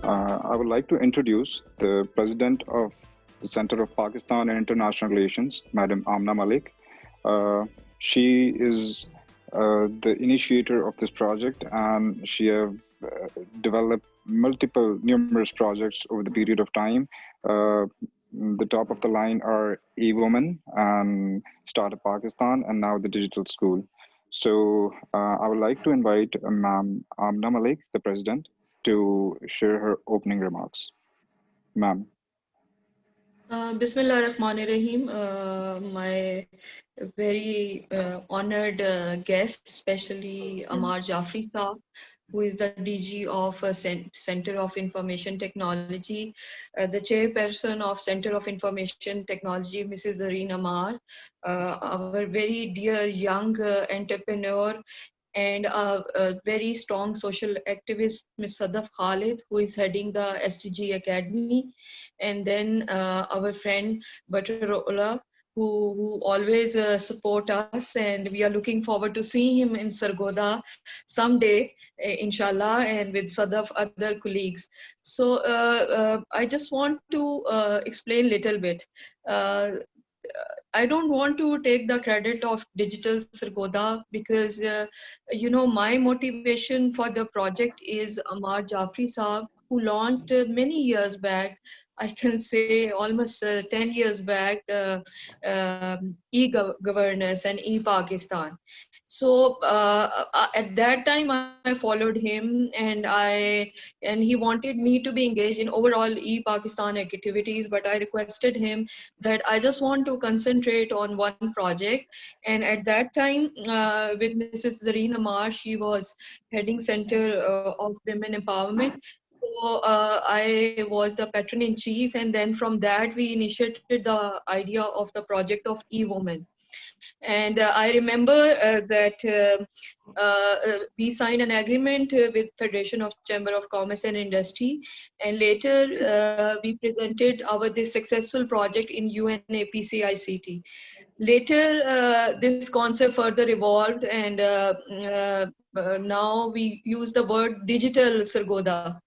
I would like to introduce the President of the Center of Pakistan and International Relations, Madam Amna Malik. Uh, she is the initiator of this project, and she have developed numerous projects over the period of time. Uh, the top of the line are E-Woman and Startup Pakistan, and now the Digital School. So I would like to invite Ma'am Amna Malik, the President, to share her opening remarks. Ma'am. Bismillah Rahman Rahim, my very honored guest, especially Amar Jafri Saab, who is the DG of Center of Information Technology, the chairperson of Center of Information Technology, Mrs. Zareen Amar, our very dear young entrepreneur and a very strong social activist, Ms. Sadaf Khalid, who is heading the SDG Academy, and then our friend Batarola, who always support us, and we are looking forward to seeing him in Sargodha someday, inshallah, and with Sadaf other colleagues. So I just want to explain a little bit. I don't want to take the credit of Digital Sargodha because, my motivation for the project is Amar Jafri Saab, who launched many years back, I can say almost 10 years back, e-governance and e-Pakistan. So at that time, I followed him, and he wanted me to be engaged in overall e-Pakistan activities, but I requested him that I just want to concentrate on one project. And at that time, with Mrs. Zareen Amar, she was heading Center of Women Empowerment. So I was the patron in chief, and then from that we initiated the idea of the project of e-woman. And I remember that we signed an agreement with Federation of Chamber of Commerce and Industry, and later we presented our this successful project in UNAP CICT. Later, this concept further evolved, and now we use the word digital Sargodha.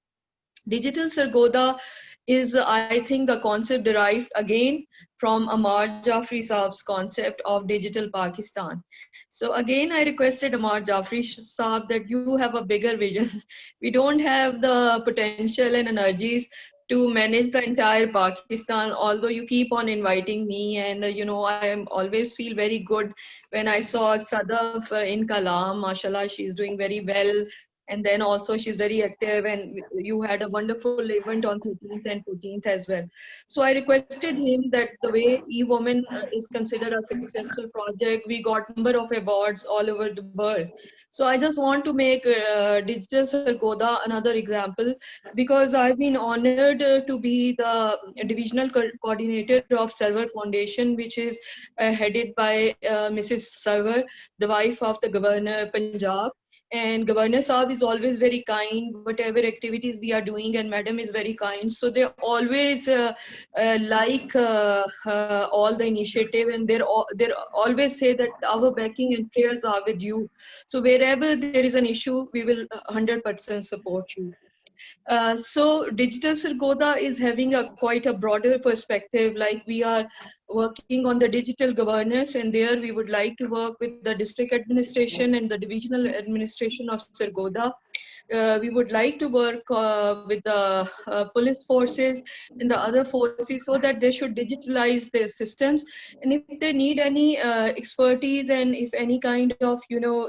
Digital Sargodha is, I think, the concept derived again from Amar Jafri Saab's concept of digital Pakistan. So again, I requested Amar Jafri Saab that you have a bigger vision. We don't have the potential and energies to manage the entire Pakistan, although you keep on inviting me, and I always feel very good when I saw Sadaf in Kalam. Mashallah, she's doing very well, and then also she's very active, and you had a wonderful event on 13th and 14th as well. So I requested him that the way e-woman is considered a successful project, we got number of awards all over the world. So I just want to make Digital Sargodha another example, because I've been honored to be the divisional coordinator of Server Foundation, which is headed by Mrs. Server, the wife of the Governor Punjab. And Governor Saab is always very kind, whatever activities we are doing, and Madam is very kind. So they always like all the initiative, and they're always say that our backing and prayers are with you. So wherever there is an issue, we will 100% support you. So Digital Sargodha is having a quite a broader perspective. Like, we are working on the digital governance, and there we would like to work with the district administration and the divisional administration of Sargodha. We would like to work with the police forces and the other forces, so that they should digitalize their systems. And if they need any expertise, and if any kind of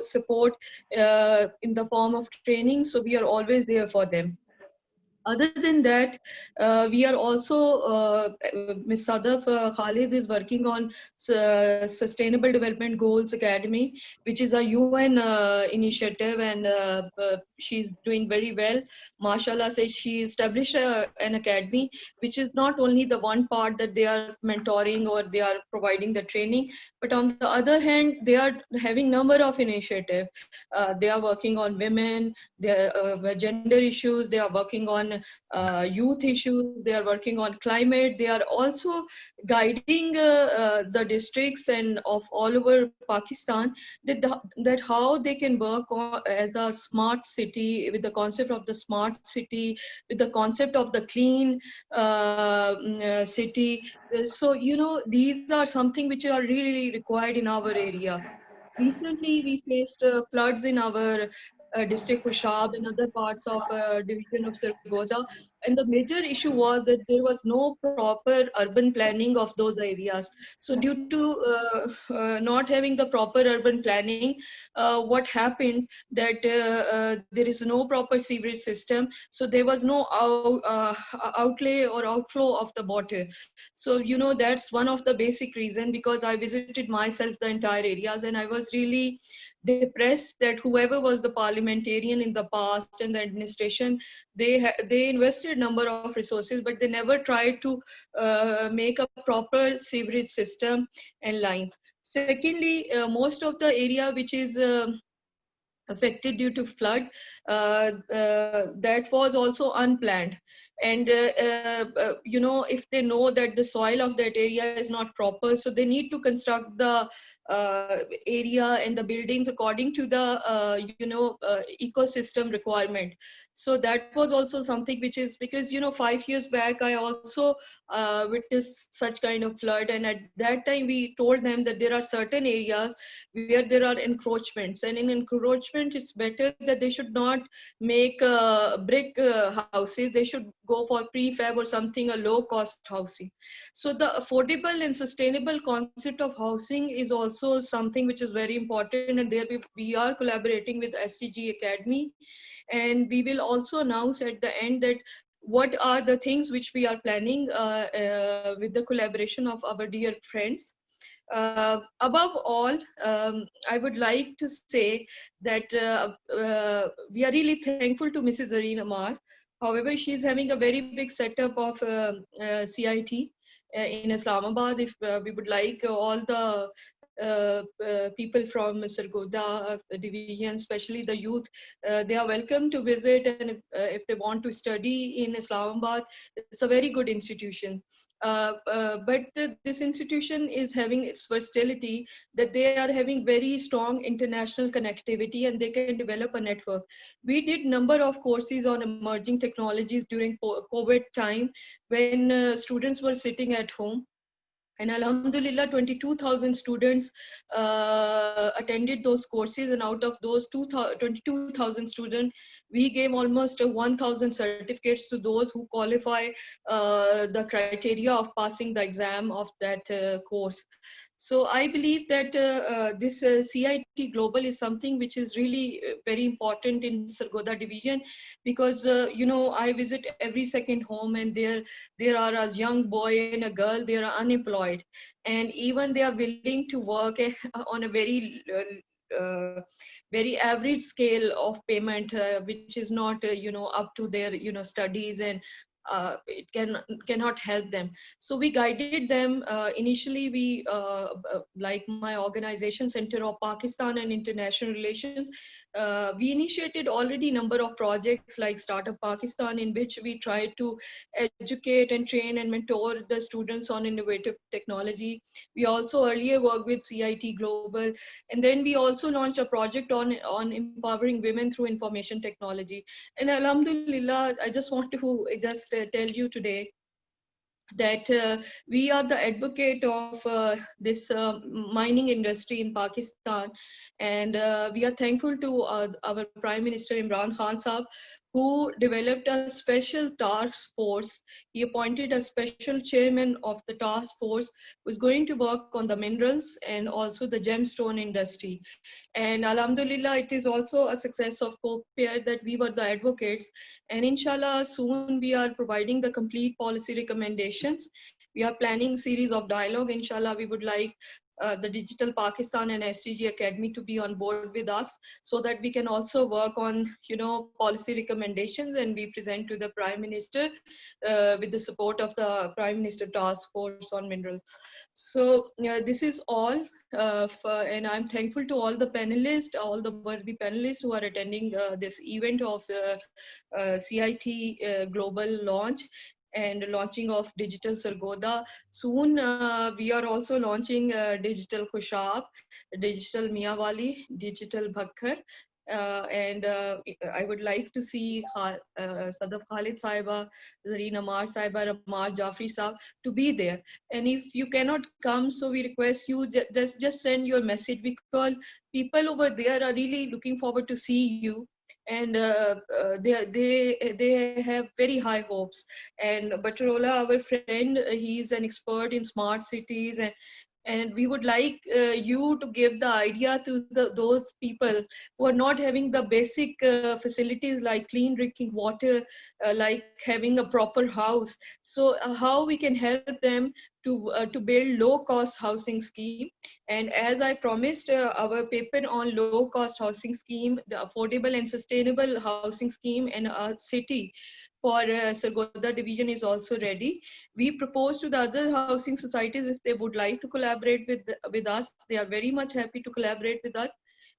support in the form of training, so we are always there for them. Other than that, we are also, Ms. Sadaf Khalid is working on Sustainable Development Goals Academy, which is a UN initiative, and she's doing very well. Mashallah says she established an academy, which is not only the one part that they are mentoring or they are providing the training, but on the other hand, they are having number of initiatives. They are working on women, their gender issues, they are working on on youth issues, they are working on climate, they are also guiding the districts and of all over Pakistan, that how they can work on, as a smart city, with the concept of the smart city, with the concept of the clean city. So, these are something which are really required in our area. Recently, we faced floods in our district Pushab and other parts of division of Sargodha, and the major issue was that there was no proper urban planning of those areas. So, due to not having the proper urban planning, what happened that there is no proper sewerage system, so there was no outlay or outflow of the water. So, that's one of the basic reason, because I visited myself the entire areas, and I was really depressed that whoever was the parliamentarian in the past and the administration, they invested number of resources, but they never tried to make a proper sewerage system and lines. Secondly, most of the area which is affected due to flood, that was also unplanned. And if they know that the soil of that area is not proper, so they need to construct the area and the buildings according to the ecosystem requirement. So that was also something which is, because 5 years back I also witnessed such kind of flood, and at that time we told them that there are certain areas where there are encroachments, and in encroachment it's better that they should not make brick houses, they should go for prefab or something, a low cost housing. So the affordable and sustainable concept of housing is also something which is very important, and there we are collaborating with SDG Academy, and we will also announce at the end that what are the things which we are planning with the collaboration of our dear friends. Above all, I would like to say that we are really thankful to Mrs. Zareen Amar. However, she is having a very big setup of CIT in Islamabad. If we would like all the people from Sargodha division, especially the youth, they are welcome to visit, and if they want to study in Islamabad, it's a very good institution. But this institution is having its versatility, that they are having very strong international connectivity and they can develop a network. We did number of courses on emerging technologies during COVID time, when students were sitting at home. And Alhamdulillah, 22,000 students attended those courses, and out of those 22,000 students, we gave almost 1,000 certificates to those who qualify the criteria of passing the exam of that course. So I believe that this CIT Global is something which is really very important in Sargodha division, because I visit every second home, and there are a young boy and a girl, they are unemployed, and even they are willing to work on a uh, very average scale of payment, which is not up to their studies, and it cannot help them. So we guided them. Initially, we like my organization, Center of Pakistan and International Relations, we initiated already number of projects like Startup Pakistan, in which we tried to educate and train and mentor the students on innovative technology. We also earlier worked with CIT Global, and then we also launched a project on empowering women through information technology. And Alhamdulillah, I just want to just tell you today that we are the advocate of this mining industry in Pakistan, and we are thankful to our Prime Minister Imran Khan Saab, who developed a special task force. He appointed a special chairman of the task force who is going to work on the minerals and also the gemstone industry. And Alhamdulillah, it is also a success of COPAIR that we were the advocates. And inshallah, soon we are providing the complete policy recommendations. We are planning series of dialogue. Inshallah, we would like the Digital Pakistan and SDG Academy to be on board with us, so that we can also work on, policy recommendations, and we present to the Prime Minister with the support of the Prime Minister Task Force on Minerals. So this is all, and I'm thankful to all the panelists, all the worthy panelists who are attending this event of CIT Global launch and launching of Digital Sargodha. Soon we are also launching Digital Khushab, Digital Miyawali, Digital Bhakkar. And I would like to see Sadaf Khalid Saiba, Zareen Amar Saiba, Amar Jafri Saab to be there. And if you cannot come, so we request you just send your message, because people over there are really looking forward to see you, and they have very high hopes. And Batarola, our friend, he's an expert in smart cities, and we would like you to give the idea to those people who are not having the basic facilities like clean drinking water, like having a proper house. So how we can help them to build low cost housing scheme. And as I promised, our paper on low cost housing scheme, the affordable and sustainable housing scheme in a city for Sargodha division is also ready. We propose to the other housing societies, if they would like to collaborate with us, they are very much happy to collaborate with us.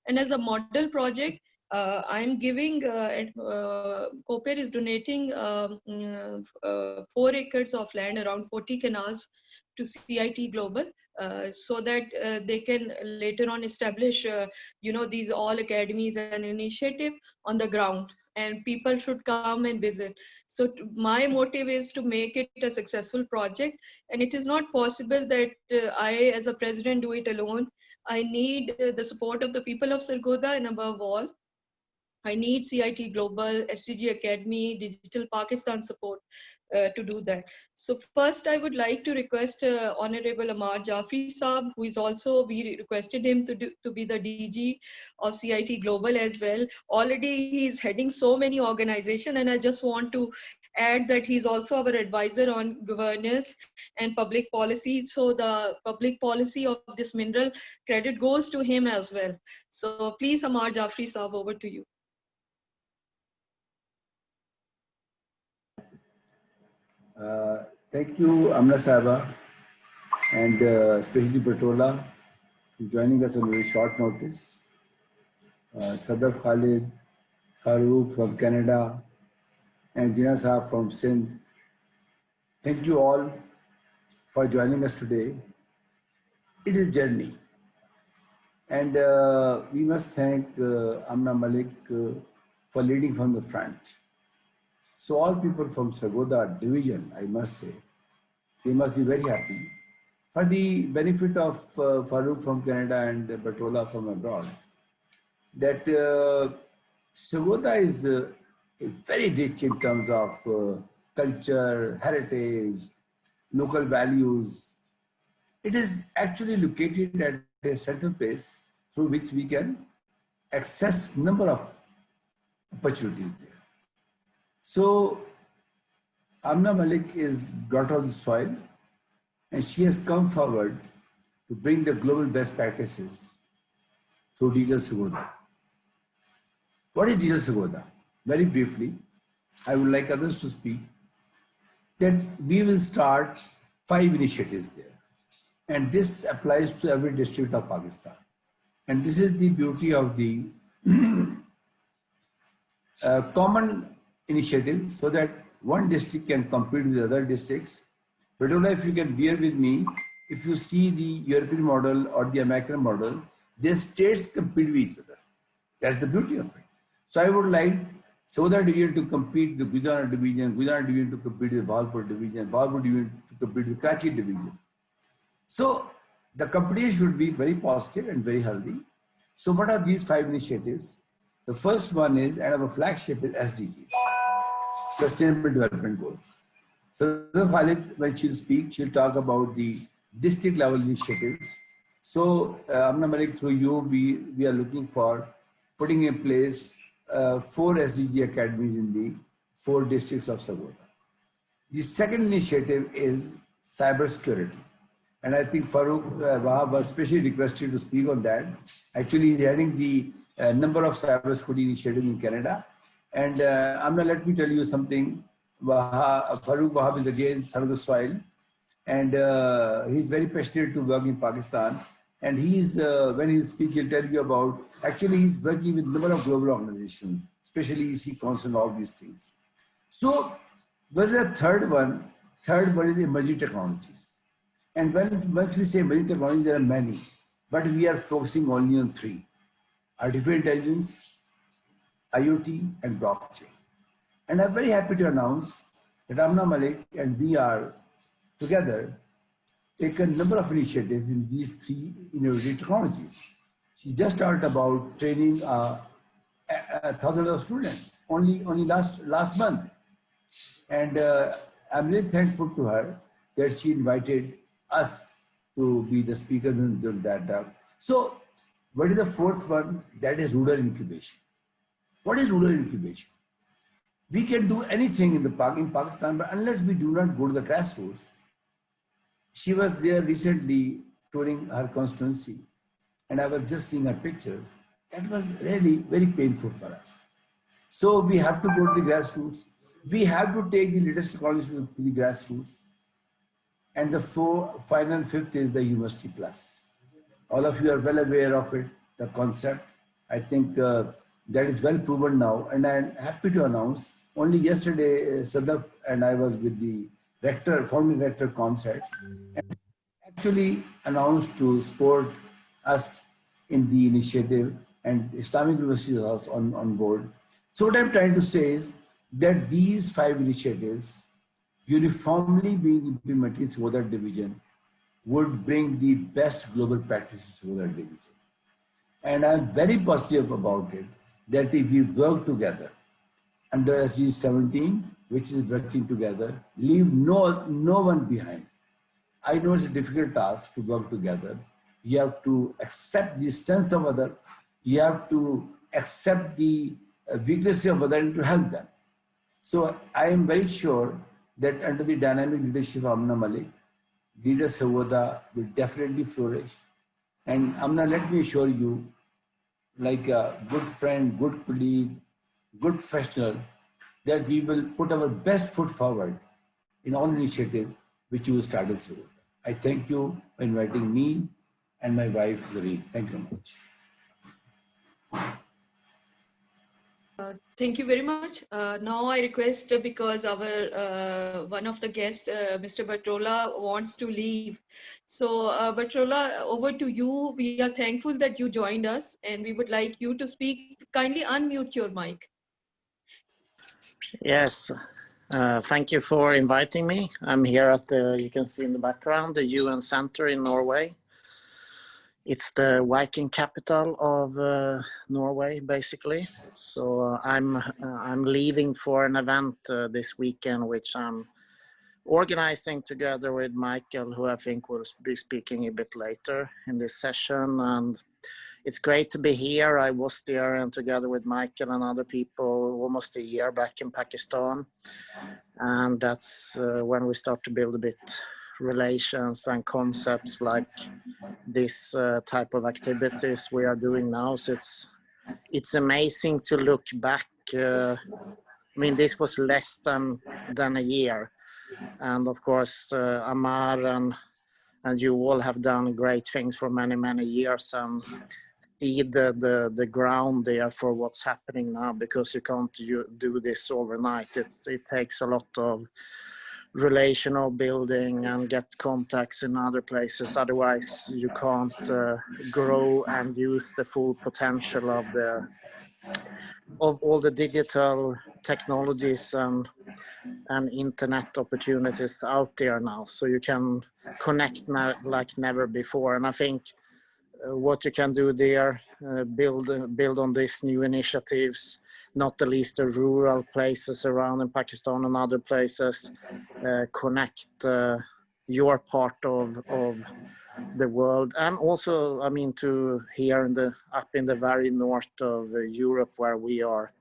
And as a model project, I'm giving, COPAIR is donating 4 acres of land, around 40 canals to CIT Global, so that they can later on establish, these all academies and initiative on the ground, and people should come and visit. So my motive is to make it a successful project, and it is not possible that I as a president do it alone. I need the support of the people of Sargodha, and above all, I need CIT Global, SDG Academy, Digital Pakistan support to do that. So first, I would like to request Honorable Amar Jafri Saab, who is also, we requested him to be the DG of CIT Global as well. Already he is heading so many organizations, and I just want to add that he's also our advisor on governance and public policy. So the public policy of this mineral credit goes to him as well. So please, Amar Jafri Saab, over to you. Thank you, Amna Sahaba, and especially Batola, for joining us on very short notice. Sadaf Khalid, Farooq from Canada, and Jina Sahab from Sindh. Thank you all for joining us today. It is a journey, and we must thank Amna Malik for leading from the front. So all people from Sargodha division, I must say, they must be very happy. For the benefit of Farooq from Canada and Batola from abroad, that Sargodha is very rich in terms of culture, heritage, local values. It is actually located at a central place through which we can access number of opportunities there. So Amna Malik is daughter of the soil, and she has come forward to bring the global best practices through Digital Sargodha. What is Digital Sargodha? Very briefly, I would like others to speak, that we will start 5 initiatives there. And this applies to every district of Pakistan. And this is the beauty of the common initiative, so that one district can compete with other districts. But if you can bear with me, if you see the European model or the American model, their states compete with each other. That's the beauty of it. So I would like Sargodha division to compete with Gujranwala division, Gujranwala division to compete with Bahawalpur division, Bahawalpur division to compete with Karachi division. So the competition should be very positive and very healthy. So what are these 5 initiatives? The first one is, and our flagship is SDGs, Sustainable Development Goals. So Khalid, when she'll speak, she'll talk about the district level initiatives. So Amna Malik, through you, we are looking for putting in place 4 SDG academies in the 4 districts of Sargodha. The second initiative is cybersecurity. And I think Farooq Wahab was specially requested to speak on that. Actually, he's heading the number of cybersecurity initiatives in Canada. And Amna, let me tell you something. Farooq Wahab is again son of the soil. And he's very passionate to work in Pakistan. And he's, when he'll speak, he'll tell you about, actually he's working with a number of global organizations, especially EC Council and all these things. So there's a third one. Third one is emerging technologies. And once we say emerging technologies, there are many, but we are focusing only on three: artificial intelligence, IoT, and blockchain. And I'm very happy to announce that Amna Malik and we are together taken a number of initiatives in these three innovative technologies. She just started about training thousands of students only last month. And I'm really thankful to her that she invited us to be the speakers in that talk. So what is the fourth one? That is rural incubation. What is rural incubation? We can do anything in Pakistan, but unless we do not go to the grassroots. She was there recently touring her constituency, and I was just seeing her pictures. That was really very painful for us. So we have to go to the grassroots. We have to take the latest technologies to the grassroots. And the fifth is the University Plus. All of you are well aware of it, the concept. I think that is well proven now. And I'm happy to announce, only yesterday, Sadaf and I was with the rector, former rector concepts, and actually announced to support us in the initiative, and Islamic University is also on board. So what I'm trying to say is that these 5 initiatives uniformly being implemented in Sargodha division would bring the best global practices to Sargodha division. And I'm very positive about it, that if we work together under SDG 17, which is working together, leave no one behind. I know it's a difficult task to work together. You have to accept the strengths of others. You have to accept the weaknesses of others and to help them. So I am very sure that under the dynamic leadership of Amna Malik, Leader Sargodha will definitely flourish. And Amna, let me assure you, like a good friend, good colleague, good professional, that we will put our best foot forward in all initiatives which you will start at Sargodha. I thank you for inviting me and my wife, Zareen. Thank you very much. Thank you very much. Now I request, because our one of the guests, Mr. Batrola, wants to leave. So Batrola, over to you. We are thankful that you joined us, and we would like you to speak. Kindly unmute your mic. Yes, thank you for inviting me. I'm here at the, you can see in the background, the UN Center in Norway. It's the Viking capital of Norway, basically. So I'm leaving for an event this weekend, which I'm organizing together with Michael, who I think will be speaking a bit later in this session. And it's great to be here. I was there and together with Michael and other people almost a year back in Pakistan. And that's when we start to build a bit relations and concepts like this type of activities we are doing now. So it's amazing to look back. I mean, this was less than a year. And of course, Amar and you all have done great things for many, many years, and see the ground there for what's happening now, because you can't do this overnight. It takes a lot of relational building and get contacts in other places. Otherwise, you can't grow and use the full potential of all the digital technologies and internet opportunities out there now. So you can connect now like never before. And I think what you can do there, build on these new initiatives, not the least the rural places around in Pakistan and other places, connect your part of the world. And also, I mean, to here up in the very north of Europe, where we are,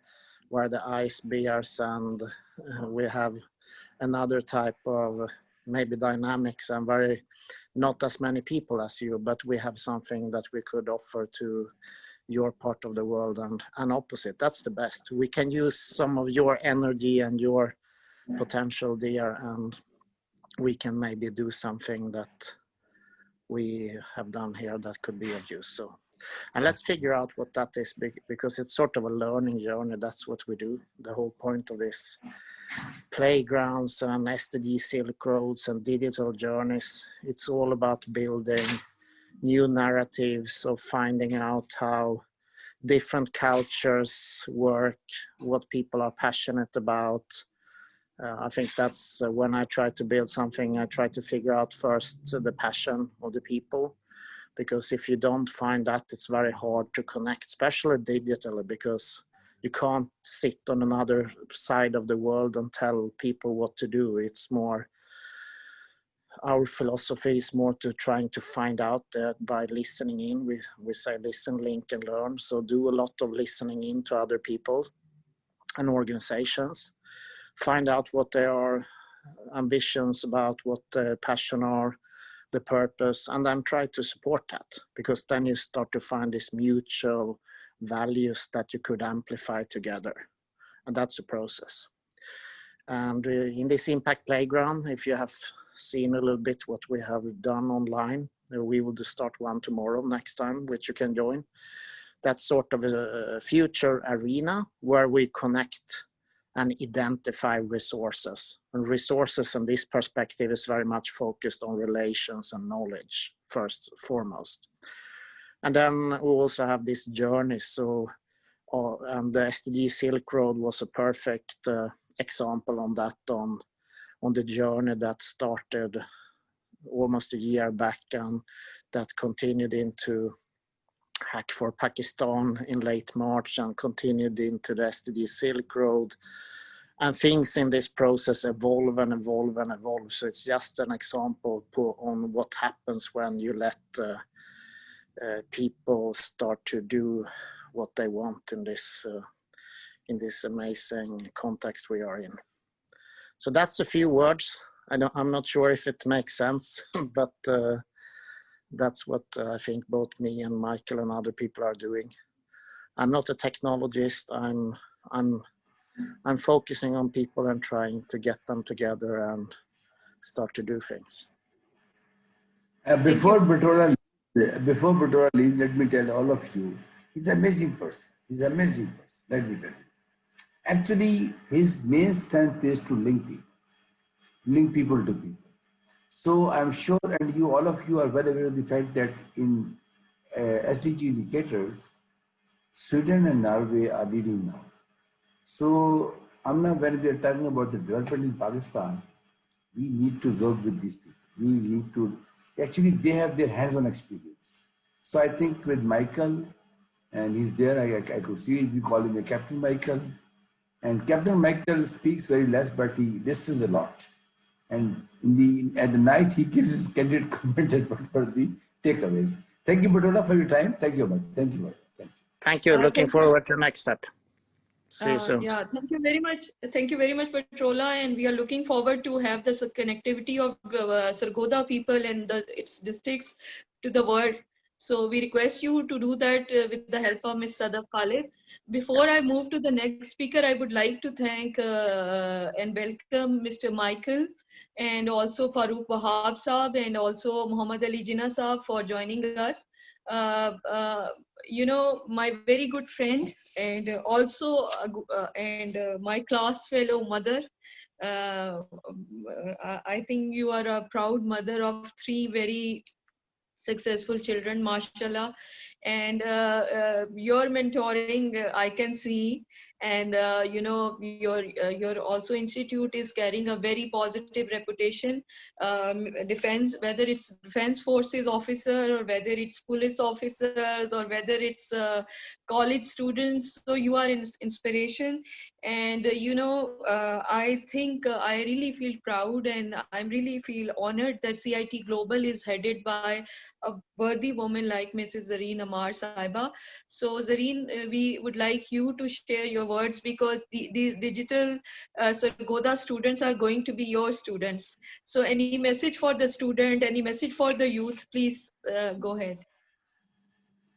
where the ice bears, and we have another type of maybe dynamics and very not as many people as you, but we have something that we could offer to your part of the world, and opposite. That's the best. We can use some of your energy and your potential there, and we can maybe do something that we have done here that could be of use. So, and let's figure out what that is, because it's sort of a learning journey. That's what we do. The whole point of this playgrounds and SDG Silk Roads and digital journeys, it's all about building new narratives of finding out how different cultures work, what people are passionate about. I think that's when I try to build something, I try to figure out first the passion of the people, because if you don't find that, it's very hard to connect, especially digitally, because you can't sit on another side of the world and tell people what to do. It's more, our philosophy is more to trying to find out by listening in. We say listen, link, and learn. So do a lot of listening in to other people and organizations. Find out what their ambitions about, what the passion are, the purpose, and then try to support that, because then you start to find these mutual values that you could amplify together. And that's a process. And in this Impact Playground, if you have seen a little bit what we have done online, we will start one tomorrow next time, which you can join. That's sort of a future arena where we connect and identify resources. And resources in this perspective is very much focused on relations and knowledge, first foremost. And then we also have this journey. So, and the SDG Silk Road was a perfect example on that, on the journey that started almost a year back and that continued into Hack for Pakistan in late March and continued into the SDG Silk Road. And things in this process evolve and evolve and evolve. So it's just an example on what happens when you let people start to do what they want in this amazing context we are in. So that's a few words. I'm not sure if it makes sense, but that's what I think both me and Michael and other people are doing. I'm not a technologist. I'm focusing on people and trying to get them together and start to do things. Before Bertola leaves, let me tell all of you, he's an amazing person. He's an amazing person, let me tell you. Actually, his main strength is to link people to people. So I'm sure, and you, all of you are well aware of the fact that in SDG indicators, Sweden and Norway are leading now. So, Amna, when we are talking about the development in Pakistan, we need to work with these people. We need to, actually, they have their hands-on experience. So I think with Michael, and he's there, I could see, we call him a Captain Michael. And Captain Michael speaks very less, but he listens a lot. And at the night, he gives his candid comment for the takeaways. Thank you, Bertola, for your time. Thank you, Mike. Thank you. Thank you. Looking forward to the next step. See you soon. Yeah, thank you very much. Thank you very much, Bertola. And we are looking forward to have this connectivity of Sargodha people and its districts to the world. So we request you to do that with the help of Ms. Sadaf Khalid. Before I move to the next speaker, I would like to thank and welcome Mr. Michael and also Farooq Wahab Saab and also Muhammad Ali Jinnah Saab for joining us. You know, my very good friend and also my class fellow mother. I think you are a proud mother of 3 very successful children, mashallah. And your mentoring, I can see, and you know, your also institute is carrying a very positive reputation. Defense, whether it's defense forces officer or whether it's police officers or whether it's college students, so you are inspiration. And you know, I think I really feel proud and I really feel honored that CIT Global is headed by a worthy woman like Mrs. Zareen Amar Saiba. So Zareen, we would like you to share your words, because the digital Sargodha students are going to be your students. So any message for the student, any message for the youth, please go ahead.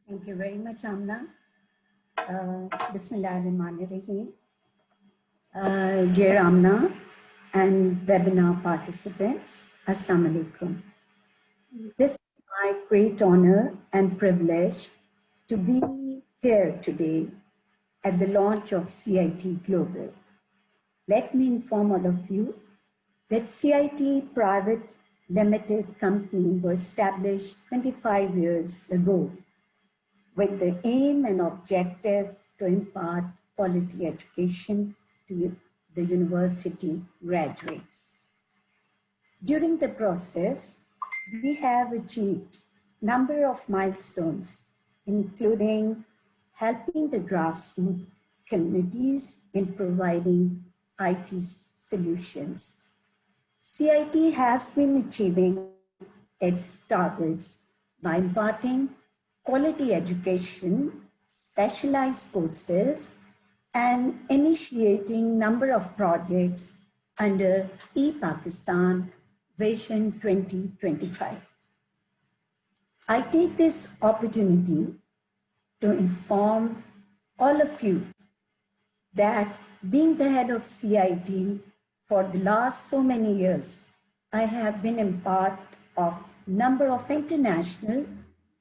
Thank you very much, Amna. Bismillahirrahmanirrahim. Dear Amna and webinar participants, Assalamu alaikum. This is my great honor and privilege to be here today at the launch of CIT Global. Let me inform all of you that CIT Private Limited Company was established 25 years ago with the aim and objective to impart quality education to the university graduates. During the process, we have achieved a number of milestones, including helping the grassroots communities in providing IT solutions. CIT has been achieving its targets by imparting quality education, specialized courses, and initiating number of projects under e-Pakistan Vision 2025. I take this opportunity to inform all of you that being the head of CIT for the last so many years, I have been a part of number of international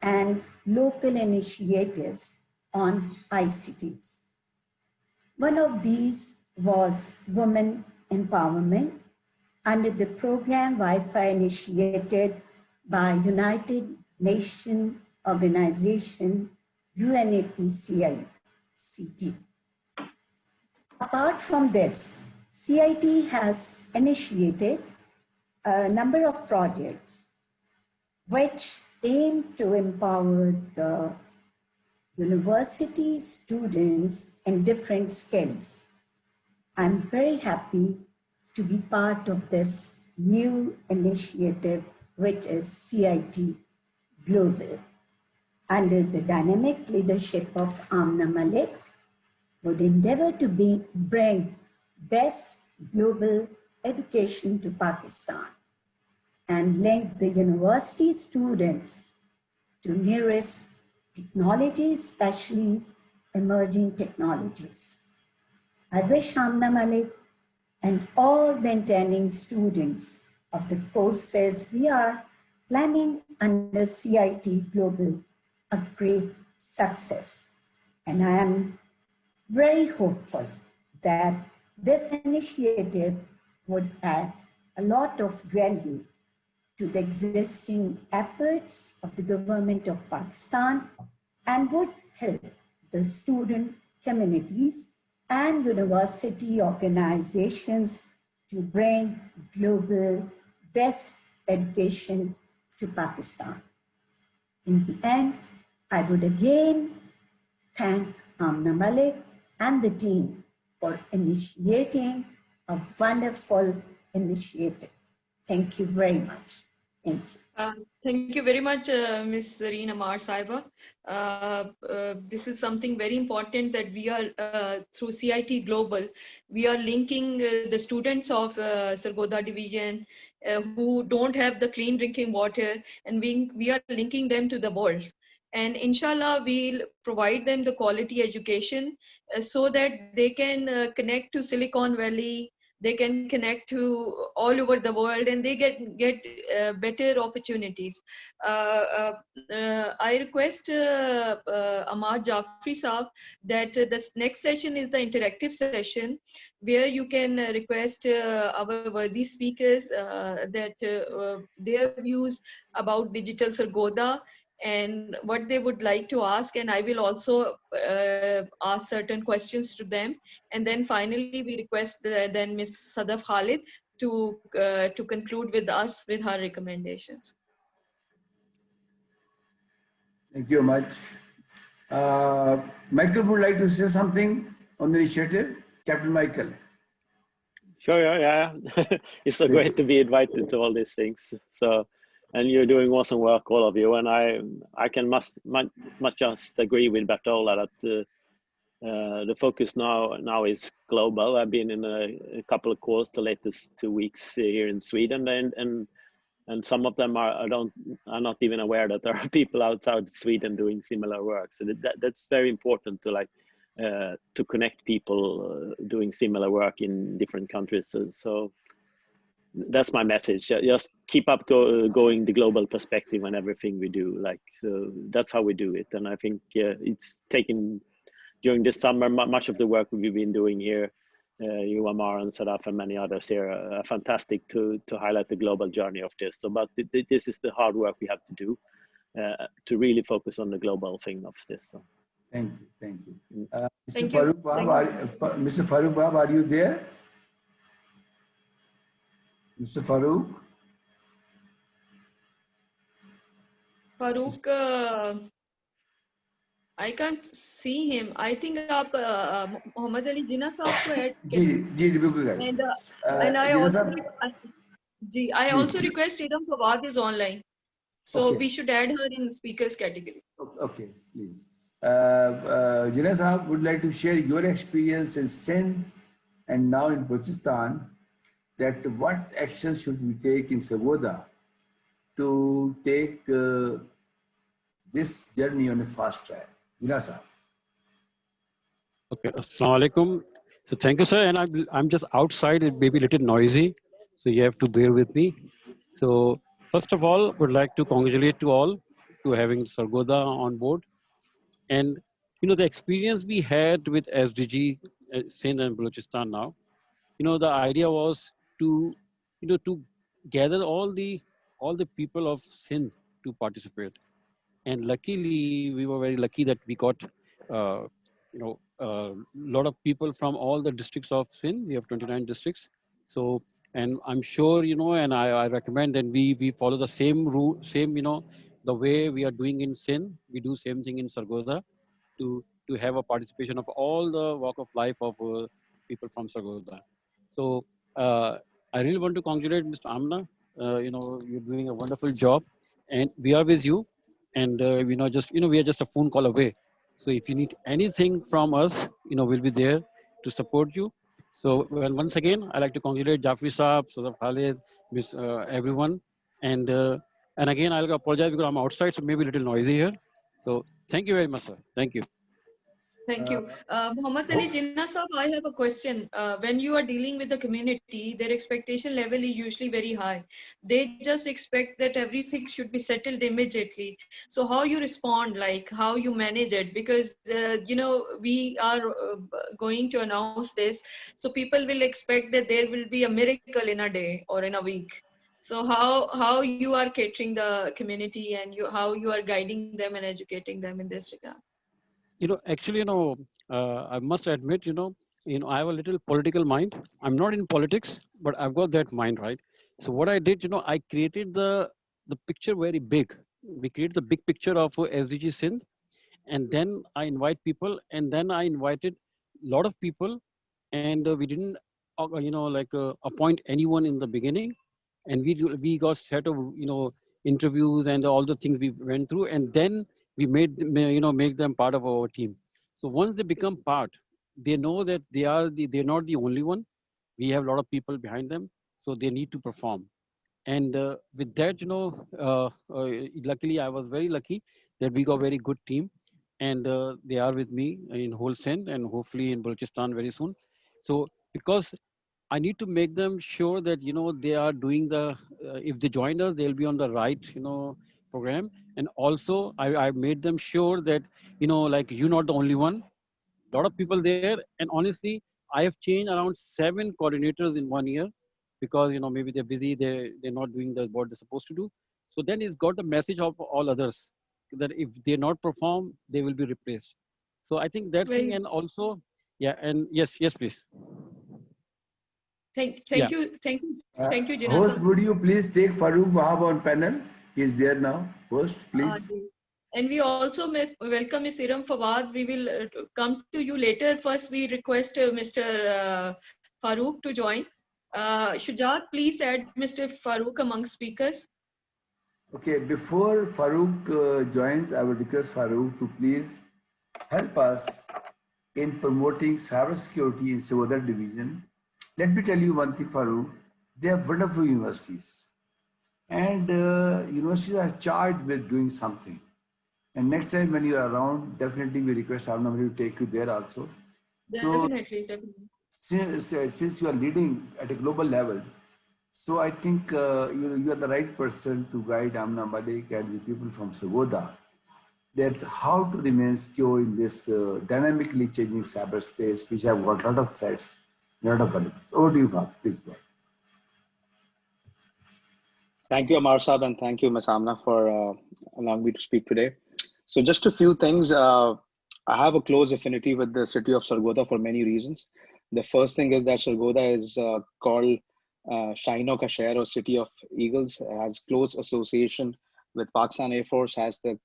and local initiatives on ICTs. One of these was women empowerment under the program Wi-Fi initiated by United Nations Organization UNAPCIT. Apart from this, CIT has initiated a number of projects which aim to empower the university students in different skills. I'm very happy to be part of this new initiative, which is CIT Global. Under the dynamic leadership of Amna Malik, would endeavor to bring best global education to Pakistan and link the university students to nearest technologies, especially emerging technologies. I wish Amna Malik and all the intending students of the courses we are planning under CIT Global a great success. And I am very hopeful that this initiative would add a lot of value to the existing efforts of the government of Pakistan and would help the student communities and university organizations to bring global best education to Pakistan. In the end, I would again thank Amna Malik and the team for initiating a wonderful initiative. Thank you very much. Thank you. Thank you very much, Ms. Zareen Amar Saiba. This is something very important that we are, through CIT Global, we are linking the students of Sargodha division who don't have the clean drinking water, and we are linking them to the world. And inshallah, we'll provide them the quality education so that they can connect to Silicon Valley, they can connect to all over the world, and they get better opportunities. I request Amar Jafri Saab that this next session is the interactive session where you can request our worthy speakers that their views about digital Sargodha and what they would like to ask, and I will also ask certain questions to them. And then finally, we request then Ms. Sadaf Khalid to conclude with us with her recommendations. Thank you much. Michael would like to say something on the initiative. Captain Michael. Sure, yeah. It's so great to be invited to all these things. So and you're doing awesome work, all of you. And I can must just agree with Bertola that the focus now is global. I've been in a couple of calls the latest 2 weeks here in Sweden, and some of them are not even aware that there are people outside Sweden doing similar work. So that's very important to connect people doing similar work in different countries. So that's my message. Just keep up going the global perspective on everything we do. So that's how we do it. And I think it's taken during this summer, much of the work we've been doing here, you, Amar, and Sadaf, and many others here, are fantastic to highlight the global journey of this. So, but this is the hard work we have to do to really focus on the global thing of this. So. Thank you. Mr. Thank you. Farooq Wahab, Mr. Farooq Wahab, are you there? Mr. Farooq? Farooq, I can't see him. I think आप मोहम्मद अली जिन्ना साहब को add जी बिल्कुल and I also request Iram Fawad is online, so we should add her in speakers category. Okay, please. Jinnah Sahab would like to share your experience in Sindh and now in Balochistan, that what actions should we take in Sargodha to take this journey on a fast track? Jinnah Sahab. Okay, Assalamu alaikum. So thank you, sir. And I'm just outside. It may be a little noisy, so you have to bear with me. So first of all, would like to congratulate to all to having Sargodha on board. And the experience we had with SDG Sindh and Balochistan now, the idea was to to gather all the people of Sindh to participate. And luckily, we were very lucky that we got a lot of people from all the districts of Sindh. We have 29 districts. So, and I'm sure, and I recommend that we follow the same rule, the way we are doing in Sindh, we do same thing in Sargodha to have a participation of all the walk of life of people from Sargodha. So I really want to congratulate Mr. Amna. You're doing a wonderful job, and we are with you. And we are just a phone call away. So if you need anything from us, we'll be there to support you. So once again, I like to congratulate Jafri Saab, Sadaf Khalid, everyone. And again, I'll apologize because I'm outside, so maybe a little noisy here. So thank you very much, sir. Thank you. Thank you. Muhammad Ali Jinnah Sahab, I have a question. When you are dealing with the community, their expectation level is usually very high. They just expect that everything should be settled immediately. So how you respond, like how you manage it? Because, we are going to announce this. So people will expect that there will be a miracle in a day or in a week. So how you are catering the community and how you are guiding them and educating them in this regard? Actually, I must admit, I have a little political mind. I'm not in politics, but I've got that mind, right? So what I did, I created the picture very big. We created the big picture of SDG Sindh, and then I invite people, and then I invited a lot of people, and we didn't, appoint anyone in the beginning, and we got set of interviews and all the things we went through, and then we make them part of our team. So once they become part, they know that they're not the only one. We have a lot of people behind them, so they need to perform. And with that, luckily I was very lucky that we got a very good team, and they are with me in whole Sindh and hopefully in Balochistan very soon. So because I need to make them sure that they are doing if they join us, they'll be on the right program. And also I made them sure that you're not the only one. A lot of people there, and honestly, I have changed around 7 coordinators in 1 year because maybe they're busy, they're not doing what they're supposed to do. So then it's got the message of all others that if they not perform, they will be replaced. So I think that thing, and also and yes please. Thank you, Jinnah. Host, would you please take Farooq Wahab on panel? He's there now. Host, please. And we also welcome Ms. Iram Fawad. We will come to you later. First, we request Mr. Farooq to join. Shujat, please add Mr. Farooq among speakers. Okay, before Farooq joins, I would request Farooq to please help us in promoting cybersecurity in Sargodha division. Let me tell you one thing, Farooq. They are wonderful universities, and universities are charged with doing something. And next time when you are around, definitely we request Arnavali to take you there also. So Definitely, definitely. since you are leading at a global level, so I think you are the right person to guide Amna Malik and the people from Sargodha that how to remain secure in this dynamically changing cyberspace, which have got a lot of threats, a lot of vulnerabilities. Over to you, Fab. Please go. Thank you, Amar Saab, and thank you, Ms. Amna, for allowing me to speak today. So just a few things. I have a close affinity with the city of Sargodha for many reasons. The first thing is that Sargodha is called Shahino Ka Sheher, or City of Eagles. It has close association with Pakistan Air Force, has the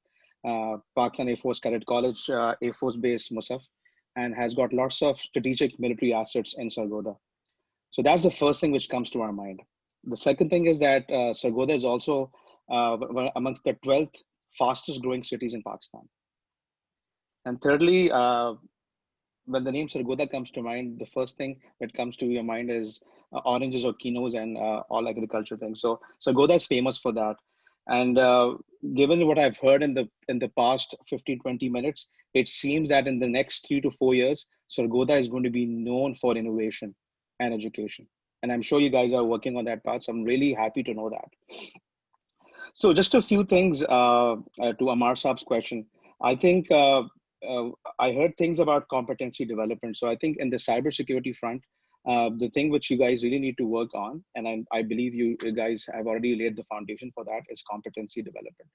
Pakistan Air Force Cadet College, Air Force Base Musaf, and has got lots of strategic military assets in Sargodha. So that's the first thing which comes to our mind. The second thing is that Sargodha is also amongst the 12th fastest growing cities in Pakistan. And thirdly, when the name Sargodha comes to mind, the first thing that comes to your mind is oranges or quinoas and all agriculture things. So Sargodha is famous for that. And given what I've heard in the past 15-20 minutes, it seems that in the next 3 to 4 years, Sargodha is going to be known for innovation and education. And I'm sure you guys are working on that path. So I'm really happy to know that. So just a few things to Amar Saab's question. I think I heard things about competency development. So I think in the cybersecurity front, the thing which you guys really need to work on, and I believe you guys have already laid the foundation for that, is competency development.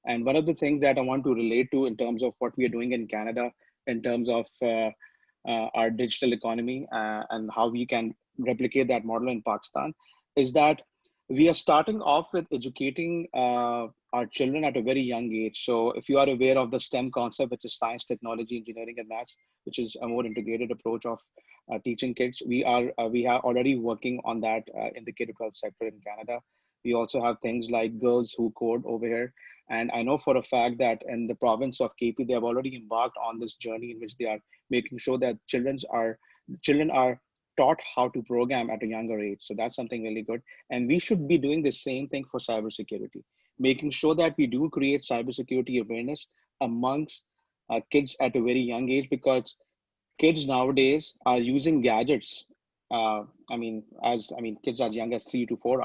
And one of the things that I want to relate to in terms of what we are doing in Canada, in terms of our digital economy and how we can replicate that model in Pakistan, is that we are starting off with educating our children at a very young age. So if you are aware of the STEM concept, which is science, technology, engineering, and maths, which is a more integrated approach of teaching kids, we are already working on that in the K-12 sector in Canada. We also have things like Girls Who Code over here. And I know for a fact that in the province of KP, they have already embarked on this journey in which they are making sure that children are taught how to program at a younger age. So that's something really good. And we should be doing the same thing for cybersecurity, making sure that we do create cybersecurity awareness amongst kids at a very young age, because kids nowadays are using gadgets. Kids as young as 3 to 4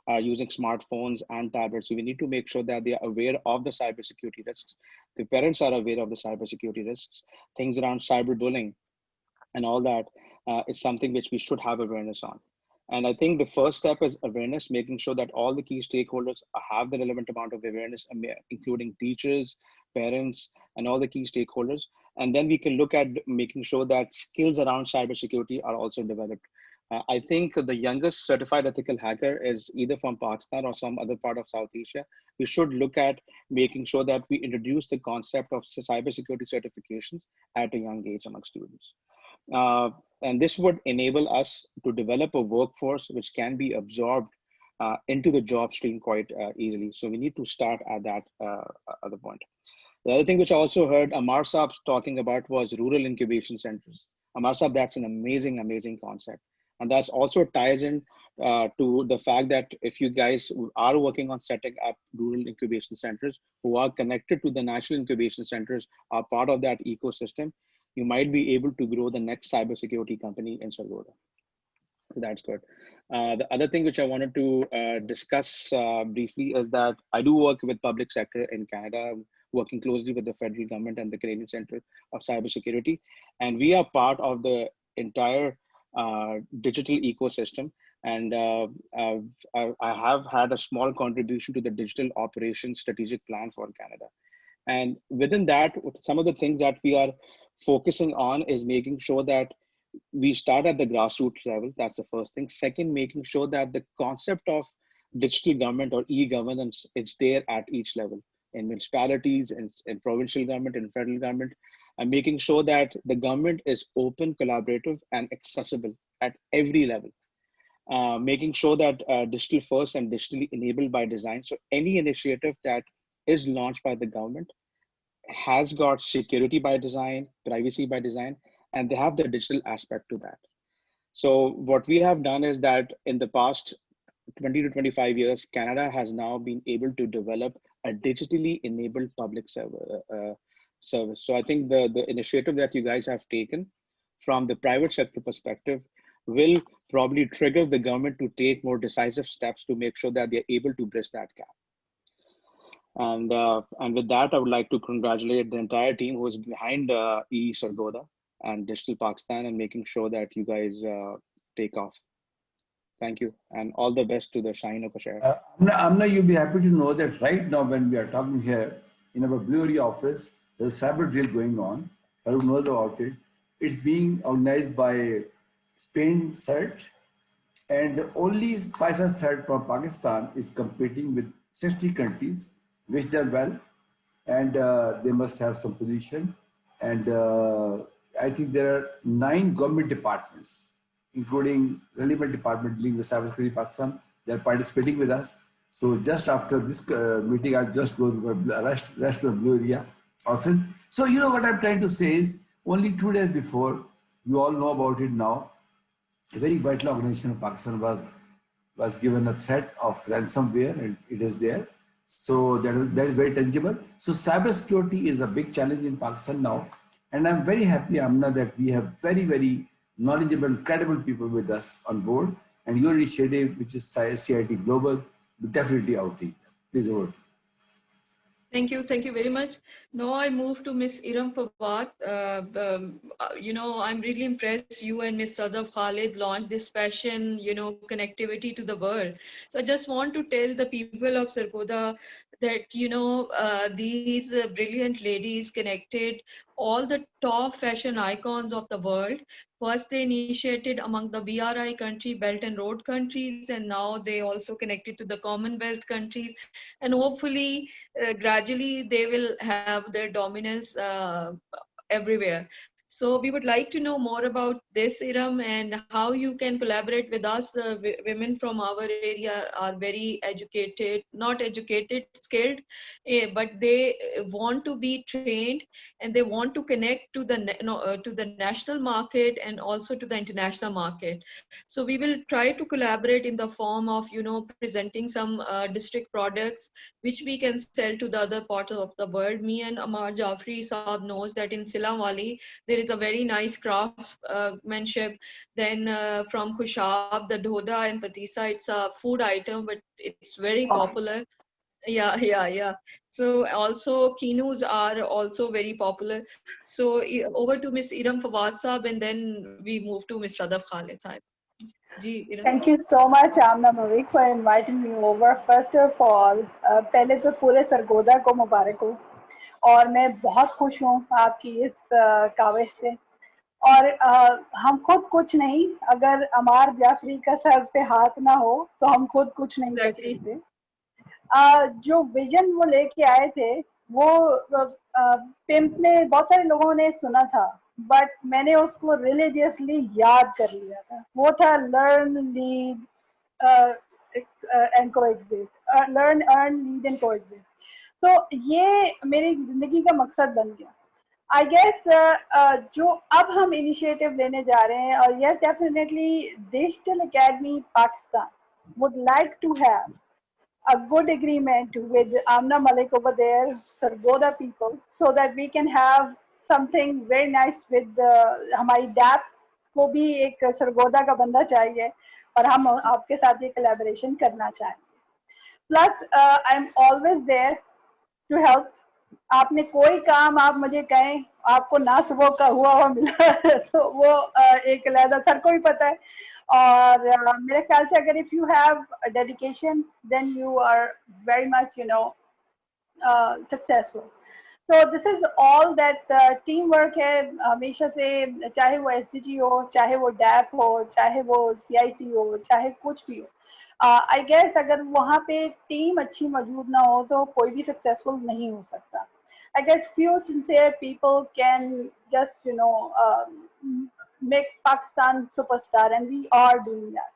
are using smartphones and tablets. So we need to make sure that they are aware of the cybersecurity risks. The parents are aware of the cybersecurity risks, things around cyberbullying and all that is something which we should have awareness on. And I think the first step is awareness, making sure that all the key stakeholders have the relevant amount of awareness, including teachers, parents, and all the key stakeholders. And then we can look at making sure that skills around cybersecurity are also developed. I think the youngest certified ethical hacker is either from Pakistan or some other part of South Asia. We should look at making sure that we introduce the concept of cybersecurity certifications at a young age among students. And this would enable us to develop a workforce which can be absorbed into the job stream quite easily. So we need to start at that other point. The other thing which I also heard Amar Saab talking about was rural incubation centers. Amar Saab, that's an amazing, amazing concept. And that's also ties in to the fact that if you guys are working on setting up rural incubation centers who are connected to the national incubation centers, are part of that ecosystem, you might be able to grow the next cybersecurity company in Sargodha. So that's good. The other thing which I wanted to discuss briefly is that I do work with public sector in Canada, working closely with the federal government and the Canadian Center of Cybersecurity. And we are part of the entire digital ecosystem. And I have had a small contribution to the digital operations strategic plan for Canada. And within that, some of the things that we are focusing on is making sure that we start at the grassroots level. That's the first thing. Second, making sure that the concept of digital government or e-governance is there at each level, in municipalities, in provincial government, in federal government, and making sure that the government is open, collaborative, and accessible at every level. making sure that digital first and digitally enabled by design. So any initiative that is launched by the government has got security by design, privacy by design, and they have the digital aspect to that. So what we have done is that in the past 20 to 25 years, Canada has now been able to develop a digitally enabled public service. So I think the initiative that you guys have taken from the private sector perspective will probably trigger the government to take more decisive steps to make sure that they're able to bridge that gap. And with that, I would like to congratulate the entire team who is behind Sargodha and Digital Pakistan and making sure that you guys take off. Thank you, and all the best to the Shine of COPAIR. Amna, you'll be happy to know that right now when we are talking here in our Blue Area office, there's a cyber drill going on. Farooq knows about it. It's being organized by Spain CERT, and only Paisa CERT from Pakistan is competing with 60 countries, which they're well, and they must have some position. And I think there are 9 government departments, including relevant department dealing with cybersecurity Pakistan. They're participating with us. So just after this meeting, I'll just go to the rest of the Blue Area office. So you know what I'm trying to say is, only 2 days before, you all know about it now, a very vital organization of Pakistan was given a threat of ransomware, and it is there. So that is very tangible. So cybersecurity is a big challenge in Pakistan now. And I'm very happy, Amna, that we have very, very knowledgeable, credible people with us on board. And your initiative, which is CIT Global, will definitely outreach them. Please over. Thank you very much. Now I move to Miss Iram Fawad. I'm really impressed you and Miss Sadaf Khalid launched this passion, connectivity to the world. So I just want to tell the people of Sargodha that, these brilliant ladies connected all the top fashion icons of the world. First, they initiated among the BRI country, Belt and Road countries, and now they also connected to the Commonwealth countries. And hopefully, gradually, they will have their dominance everywhere. So we would like to know more about this, Iram, and how you can collaborate with us. Women from our area are very educated, not educated, skilled, but they want to be trained and they want to connect to the national market and also to the international market. So we will try to collaborate in the form of, presenting some district products which we can sell to the other parts of the world. Me and Amar Jafri Saab knows that in Silamwali, there is a very nice craftsmanship. Then from Khushab, the Dhoda and Patisa, it's a food item, but it's very popular. Yeah. So also kinus are also very popular. So over to Miss Iram Fawad Saab, and then we move to Miss Sadaf Khalid Saab. Thank you so much, Amna Mavik, for inviting me over. First of all, पहले तो पूरे सरगोधा को मुबारक हो और मैं बहुत खुश हूँ आपकी इस काविश से। और हम खुद कुछ नहीं, अगर अमार जाफरी का सर पे हाथ ना हो तो हम खुद कुछ नहीं कर सकते। जो विजन वो लेके आए थे वो पिम्स में बहुत सारे लोगों ने सुना था, बट मैंने उसको रिलीजियसली याद कर लिया था। वो था learn lead and coexist, learn earn lead and coexist. तो ये मेरी जिंदगी का मकसद बन गया। आई गेस जो अब हम इनिशिएटिव लेने जा रहे हैं, और yes definitely digital academy Pakistan would like to have a good agreement with Amna Malik over there, Sargodha people, so that we can have something very nice with हमारी DAP को भी एक सरगोधा का बंदा चाहिए और हम आपके साथ ये collaboration करना चाहेंगे। Plus, I'm always there to help. आपने कोई काम आप मुझे कहें, आपको ना सुबह का हुआ मिला तो वो एक अलग सर को भी पता है। और मेरे ख्याल से अगर if you have a dedication, then you are very much successful. So this is all that teamwork है हमेशा से, चाहे वो SDG हो, चाहे वो DAP हो, चाहे वो CIT हो, चाहे कुछ भी हो। I guess अगर वहाँ पे टीम अच्छी मौजूद ना हो तो कोई भी सक्सेसफुल नहीं हो सकता। I guess few sincere people can just make Pakistan superstar, and we are doing that.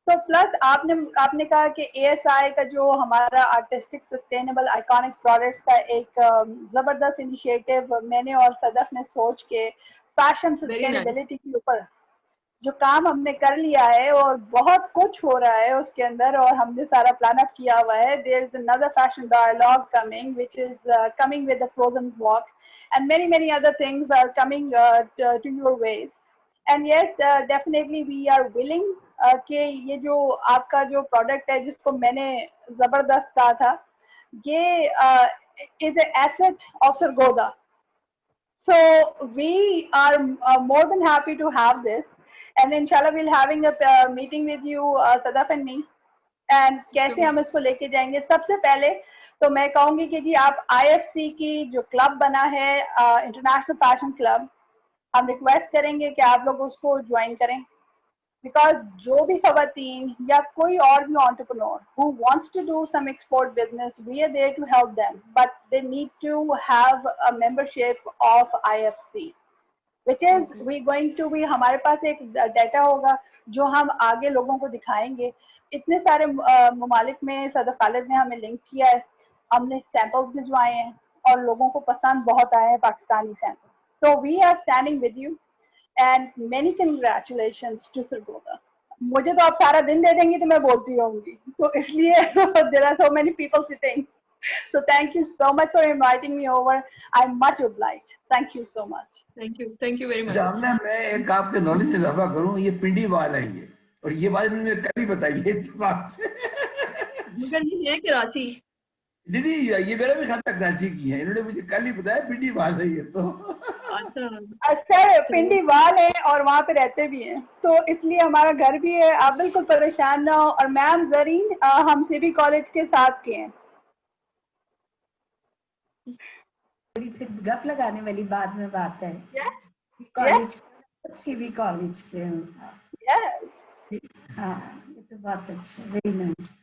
So plus आपने कहा कि ASI का जो हमारा आर्टिस्टिक सस्टेनेबल आइकॉनिक प्रोडक्ट्स का एक जबरदस्त इनिशिएटिव मैंने और सदफ ने सोच के फैशन Very nice. सस्टेनेबिलिटी के ऊपर जो काम हमने कर लिया है और बहुत कुछ हो रहा है उसके अंदर और हमने सारा प्लान अप किया हुआ है. There is another fashion dialogue coming which is coming with the frozen walk and many other things are coming to your ways. And yes, definitely we are willing कि ये जो आपका जो प्रोडक्ट है जिसको मैंने जबरदस्त कहा था ये is an asset of Sargodha. So we are more than happy to have this, and inshallah we'll having a meeting with you, Sadaf and me, and कैसे हम इसको लेके जाएंगे. सबसे पहले तो मैं कहूँगी कि जी आप IFC की जो क्लब बना है इंटरनेशनल फैशन क्लब, हम रिक्वेस्ट करेंगे कि आप लोग उसको ज्वाइन करें. Because जो भी खवातीन या कोई और भी entrepreneur who wants to do some export business, we are there to help them, but they need to have a membership of IFC, which is we going to be हमारे पास एक डाटा होगा जो हम आगे लोगों को दिखाएंगे. इतने सारे ममालिक में सदफ खालिद ने हमें लिंक किया है, हमने सैंपल्स भिजवाए हैं और लोगों को पसंद बहुत आए हैं Pakistani sample. So we are standing with you. And many congratulations to Sargodha. मुझे तो आप सारा दिन दे देंगी तो मैं बोलती रहूंगी, तो इसलिए there are so many people sitting. So thank you so much for inviting me over. I'm much obliged. Thank you so much. Thank you very much. सामने मैं एक आपके नॉलेज में इजाफा करूं, ये पिंडी वाल है ये, और ये बात मैंने कल ही बताई है इत्तेफाक से. मगर ये है कराची. दीदी ये मेरा भी ख्याल तक कराची की है, इन्होंने मुझे कल ही बताया पिंडी वाल है ये तो. अच्छा पिंडी वाल है और वहाँ पे रहते भी हैं, तो इसलिए हमारा घर भी है. आप बिल्कुल परेशान ना हो. और मैम जरीन हम सीबी कॉलेज के साथ के हैं. फिर गप लगाने वाली बाद में बात है. कॉलेज सीबी कॉलेज के. हाँ ये तो बहुत अच्छा. Very nice.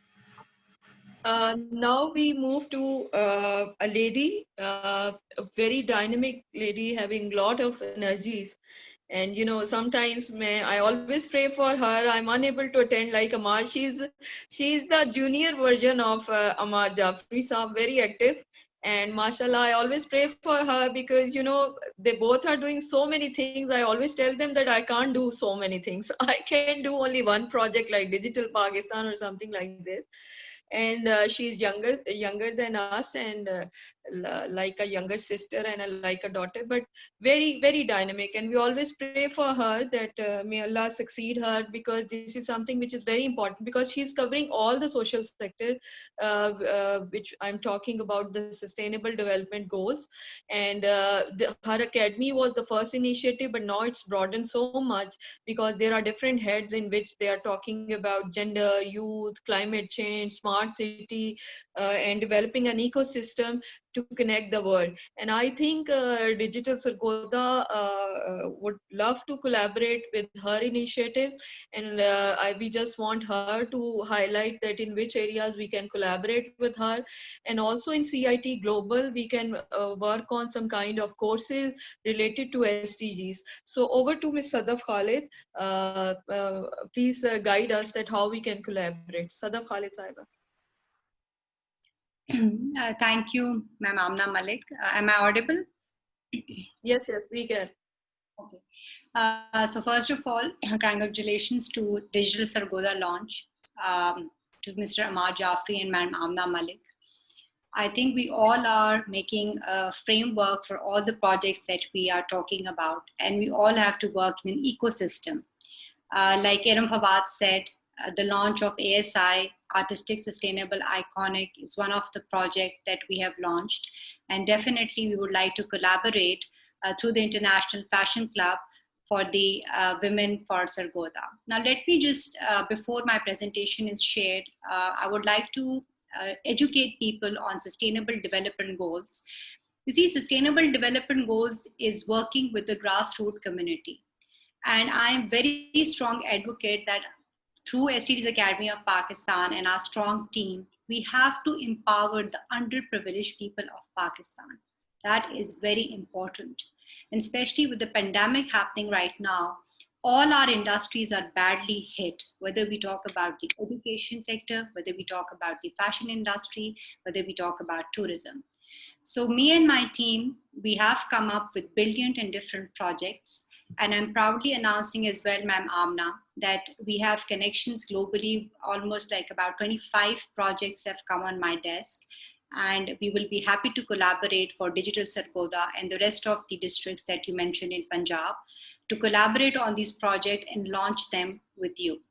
Now we move to a lady, a very dynamic lady having a lot of energies. And you know, sometimes I always pray for her. I'm unable to attend like Amar. She's the junior version of Amar Jafri Saab, very active. And mashallah, I always pray for her because, you know, they both are doing so many things. I always tell them that I can't do so many things. I can do only one project like Digital Pakistan or something like this. And she's younger than us, and like a younger sister and like a daughter, but very dynamic. And we always pray for her that may Allah succeed her, because this is something which is very important, because she's covering all the social sector, which I'm talking about, the sustainable development goals. And her academy was the first initiative, but now it's broadened so much because there are different heads in which they are talking about gender, youth, climate change, smart city, and developing an ecosystem to connect the world. And I think Digital Sargodha would love to collaborate with her initiatives, and we just want her to highlight that in which areas we can collaborate with her. And also in CIT Global, we can work on some kind of courses related to SDGs. So over to Ms. Sadaf Khalid. Please guide us that how we can collaborate. Sadaf Khalid Saiba. Thank you, Ma'am Amna Malik. Am I audible? Yes, we can. Okay. So first of all, congratulations to Digital Sargodha launch, to Mr. Amar Jafri and Ma'am Amna Malik. I think we all are making a framework for all the projects that we are talking about, and we all have to work in an ecosystem. Like Eram Fawad said, the launch of ASI, Artistic Sustainable Iconic, is one of the projects that we have launched. And definitely we would like to collaborate through the International Fashion Club for the Women for Sargodha. Now let me just, before my presentation is shared, I would like to educate people on Sustainable Development Goals. You see, Sustainable Development Goals is working with the grassroots community. And I am very strong advocate that through STD's Academy of Pakistan and our strong team, we have to empower the underprivileged people of Pakistan. That is very important. And especially with the pandemic happening right now, all our industries are badly hit, whether we talk about the education sector, whether we talk about the fashion industry, whether we talk about tourism. So me and my team, we have come up with brilliant and different projects. And I'm proudly announcing as well, Ma'am Amna, that we have connections globally. Almost like about 25 projects have come on my desk. And we will be happy to collaborate for Digital Sargodha and the rest of the districts that you mentioned in Punjab to collaborate on these projects and launch them with you.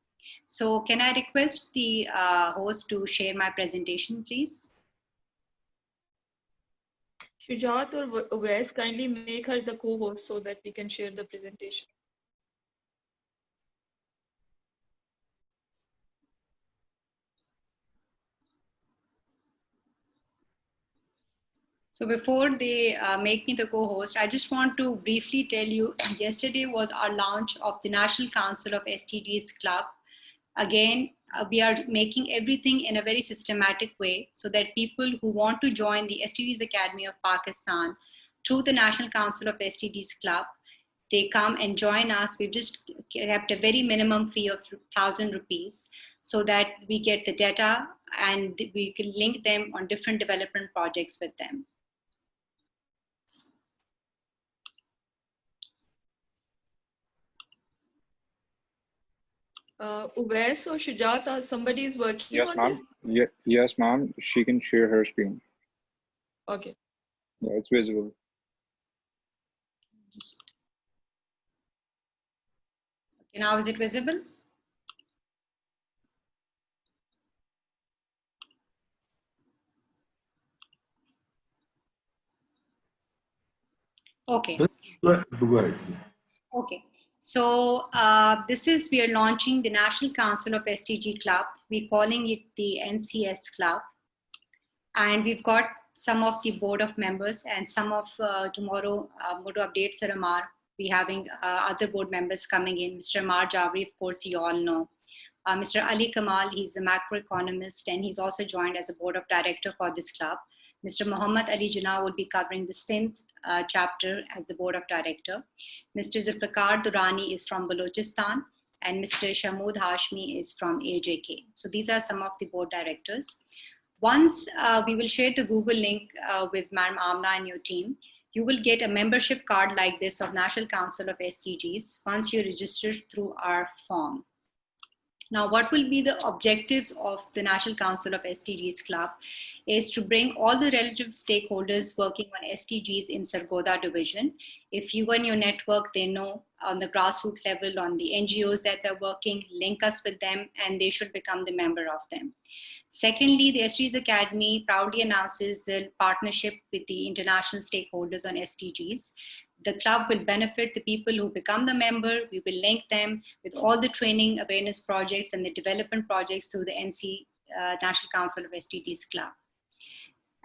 So can I request the host to share my presentation, please? Shujat or Wes, kindly make her the co-host so that we can share the presentation. So before they make me the co-host, I just want to briefly tell you, yesterday was our launch of the National Council of STDs Club. Again, we are making everything in a very systematic way so that people who want to join the STDs Academy of Pakistan through the National Council of STDs Club, they come and join us. We've just kept a very minimum fee of 1,000 rupees so that we get the data and we can link them on different development projects with them. Wes or Shujat, somebody is working Yes, on ma'am. this? Yes, ma'am. She can share her screen. Okay. Yeah, it's visible. Okay, now is it visible? Okay. Go ahead. Okay. So this is, we are launching the National Council of SDG Club. We're calling it the NCS Club. And we've got some of the board of members and some of tomorrow, Moto Update Saramar, we having other board members coming in. Mr. Amar Javri, of course, you all know. Mr. Ali Kamal, he's the macroeconomist, and he's also joined as a board of director for this club. Mr. Muhammad Ali Jinnah will be covering the Sindh chapter as the board of director. Mr. Zulfikar Durrani is from Balochistan, and Mr. Shamood Hashmi is from AJK. So these are some of the board directors. Once we will share the Google link with Madam Amna and your team, you will get a membership card like this of National Council of SDGs once you register through our form. Now, what will be the objectives of the National Council of SDGs Club is to bring all the relative stakeholders working on SDGs in Sargodha division. If you and your network, they know on the grassroots level, on the NGOs that they're working, link us with them, and they should become the member of them. Secondly, the SDGs Academy proudly announces the partnership with the international stakeholders on SDGs. The club will benefit the people who become the member. We will link them with all the training awareness projects and the development projects through the National Council of SDGs Club.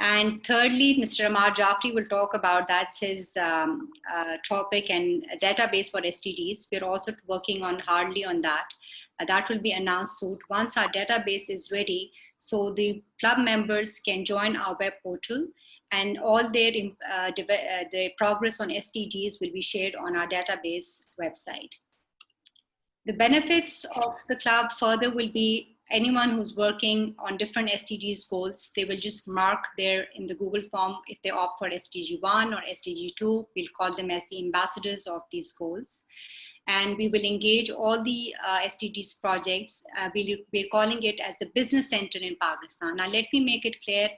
And thirdly, Mr. Amar Jafri will talk about that's his topic and database for STDs. We're also working on hardly on that. That will be announced soon once our database is ready, so the club members can join our web portal, and all their progress on SDGs will be shared on our database website. The benefits of the club further will be anyone who's working on different SDGs goals, they will just mark there in the Google form if they opt for SDG 1 or SDG 2, we'll call them as the ambassadors of these goals. And we will engage all the SDGs projects. We're calling it as the business center in Pakistan. Now, let me make it clear,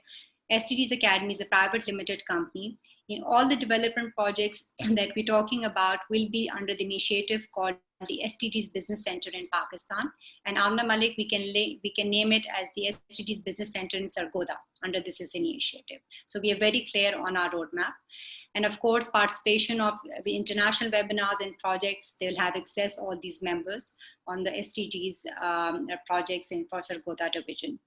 SDGs Academy is a private limited company. In all the development projects that we're talking about will be under the initiative called the SDGs Business Center in Pakistan. And Amna Malik, we can name it as the SDGs Business Center in Sargodha under this initiative. So we are very clear on our roadmap. And of course, participation of the international webinars and projects, they'll have access all these members on the SDGs projects for Sargodha division.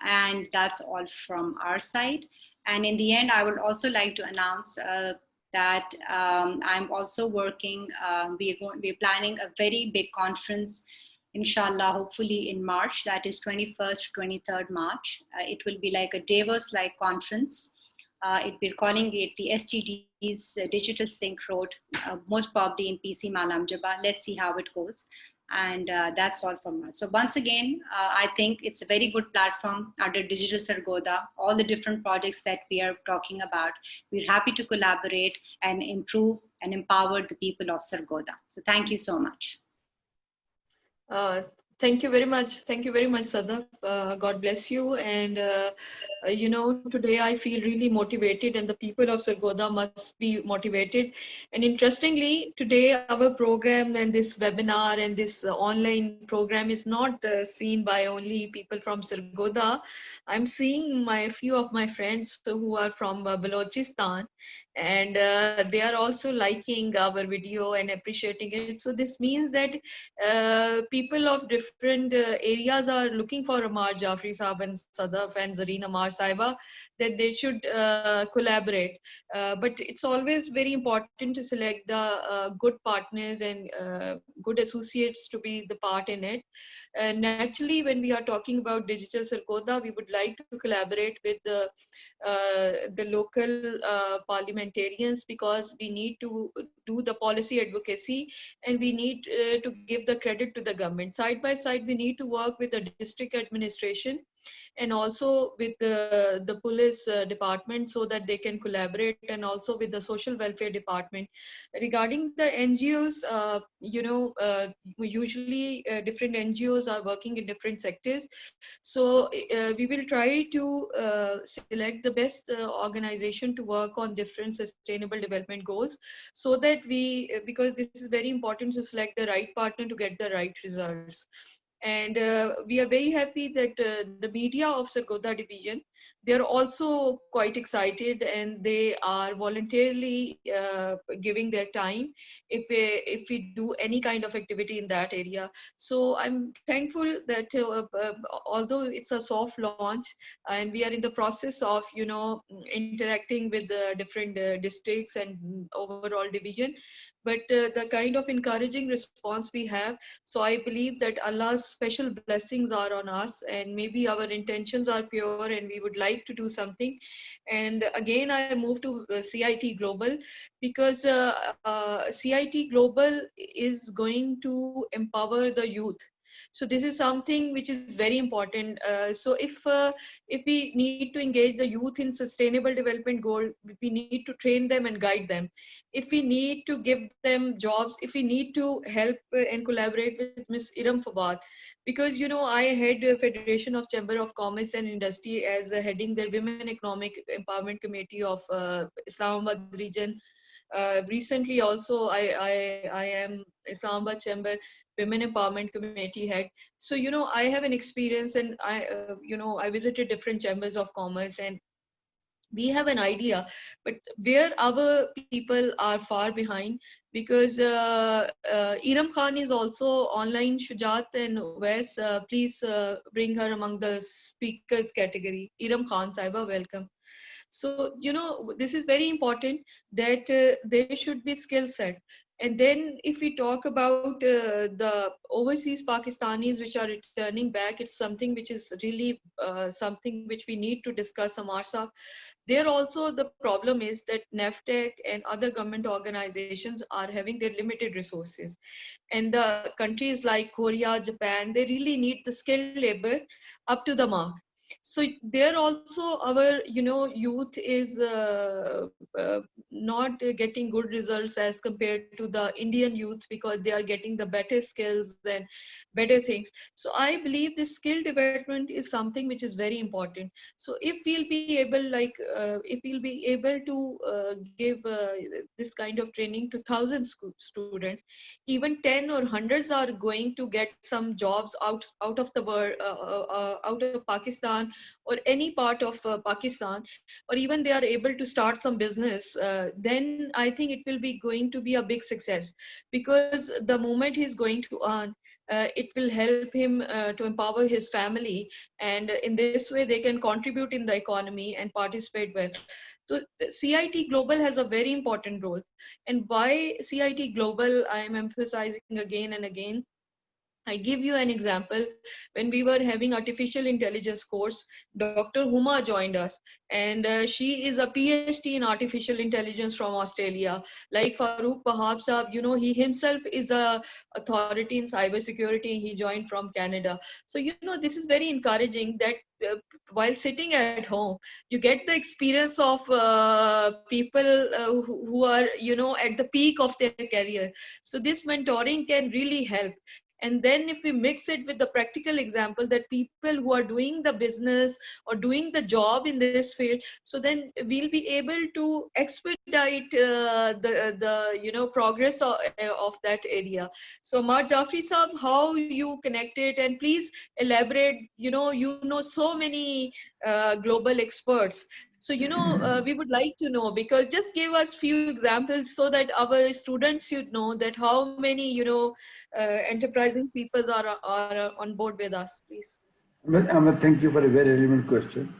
And that's all from our side. And in the end, I would also like to announce that I'm also working, we're planning a very big conference, inshallah, hopefully in March, that is 21st to 23rd March. It will be like a Davos-like conference We're calling it the STD's Digital Sync Road, most probably in PC Malamjaba. Let's see how it goes. And that's all from us. So once again, I think it's a very good platform under Digital Sargodha, all the different projects that we are talking about. We're happy to collaborate and improve and empower the people of Sargodha. So thank you so much. Thank you very much. Thank you very much, Sadaf. God bless you. And, you know, today I feel really motivated, and the people of Sargodha must be motivated. And interestingly, today our program and this webinar and this online program is not seen by only people from Sargodha. I'm seeing a few of my friends who are from Balochistan, and they are also liking our video and appreciating it. So this means that people of different areas are looking for Amar Jafri Saab and Sadaf and Zareen Amar Saiba, that they should collaborate. But it's always very important to select the good partners and good associates to be the part in it. Naturally, when we are talking about Digital Sargodha, we would like to collaborate with the local parliamentarians, because we need to do the policy advocacy, and we need to give the credit to the government. Side by side, we need to work with the district administration and also with the police department, so that they can collaborate, and also with the social welfare department. Regarding the NGOs, you know, usually different NGOs are working in different sectors. So we will try to select the best organization to work on different sustainable development goals, so that because this is very important to select the right partner to get the right results. And we are very happy that the media of Sargodha division, they are also quite excited, and they are voluntarily giving their time if we do any kind of activity in that area. So I'm thankful that although it's a soft launch and we are in the process of, you know, interacting with the different districts and overall division, but the kind of encouraging response we have, so I believe that Allah's special blessings are on us, and maybe our intentions are pure and we would like to do something. And again, I moved to CIT Global, because CIT Global is going to empower the youth. So this is something which is very important. So if we need to engage the youth in sustainable development goal, we need to train them and guide them. If we need to give them jobs, if we need to help and collaborate with Ms. Iram Fawad, because, you know, I head the Federation of Chamber of Commerce and Industry as heading the Women Economic Empowerment Committee of Islamabad region. Recently also I am Islamabad Chamber Women Empowerment Committee head. So, you know, I have an experience, and you know, I visited different chambers of commerce, and we have an idea, but where our people are far behind, because Iram Khan is also online. Shujat and Wes, please bring her among the speakers category. Iram Khan Saiba, welcome. So, you know, this is very important, that there should be skill set. And then if we talk about the overseas Pakistanis which are returning back, it's something which is really something which we need to discuss, Amar Saab. There also the problem is that NAFTEC and other government organizations are having their limited resources. And the countries like Korea, Japan, they really need the skilled labor up to the mark. So there also our, you know, youth is not getting good results as compared to the Indian youth, because they are getting the better skills and better things. So I believe this skill development is something which is very important. So if we'll be able, like if we'll be able to give this kind of training to thousands students, even 10 or hundreds are going to get some jobs out of the world, out of Pakistan or any part of Pakistan, or even they are able to start some business, then I think it will be going to be a big success, because the moment he's going to earn, it will help him to empower his family, and in this way they can contribute in the economy and participate well. So CIT Global has a very important role. And why CIT Global I am emphasizing again and again, I give you an example. When we were having artificial intelligence course, Dr. Huma joined us, and she is a PhD in artificial intelligence from Australia. Like Farooq Wahab Saab, you know, he himself is a authority in cybersecurity. He joined from Canada. So, you know, this is very encouraging that while sitting at home, you get the experience of people who are, you know, at the peak of their career. So this mentoring can really help. And then if we mix it with the practical example that people who are doing the business or doing the job in this field, so then we'll be able to expedite the you know progress of that area. So Mar Jafri Saab, how you connect it, and please elaborate. You know so many global experts. So, you know, we would like to know, because just give us few examples so that our students should know that how many, you know, enterprising people are on board with us, please. Ahmed, thank you for a very relevant question.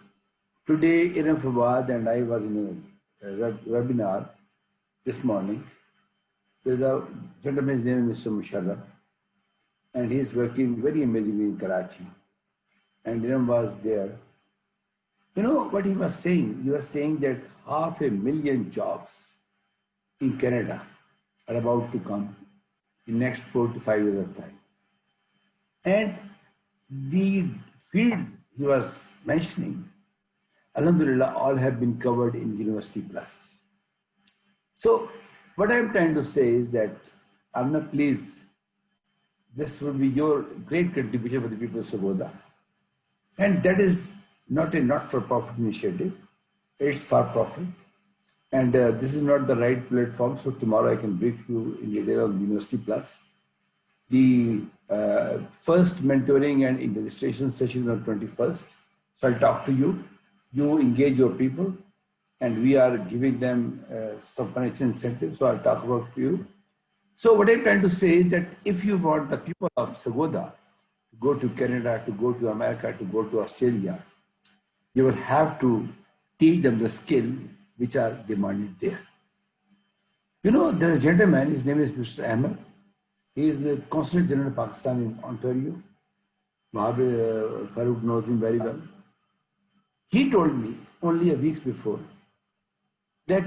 Today, in Fawad and I was in a webinar this morning. There's a gentleman, his name is Mr. Musharraf, and he's working very amazingly in Karachi. And Iram was there. You know what he was saying? He was saying that 500,000 jobs in Canada are about to come in next 4 to 5 years of time. And the fields he was mentioning, Alhamdulillah, all have been covered in University Plus. So what I'm trying to say is that, Amna, please, this will be your great contribution for the people of Sargodha. And that is not a not-for-profit initiative, it's for profit. And this is not the right platform, so tomorrow I can brief you in detail on University Plus. The first mentoring and registration session is on 21st. So I'll talk to you. You engage your people, and we are giving them some financial incentives. So I'll talk about to you. So what I'm trying to say is that if you want the people of Sargodha to go to Canada, to go to America, to go to Australia, you will have to teach them the skill which are demanded there. You know, there is a gentleman, his name is Mr. Ahmed. He is the Consul General of Pakistan in Ontario. Farooq knows him very well. He told me only a week before that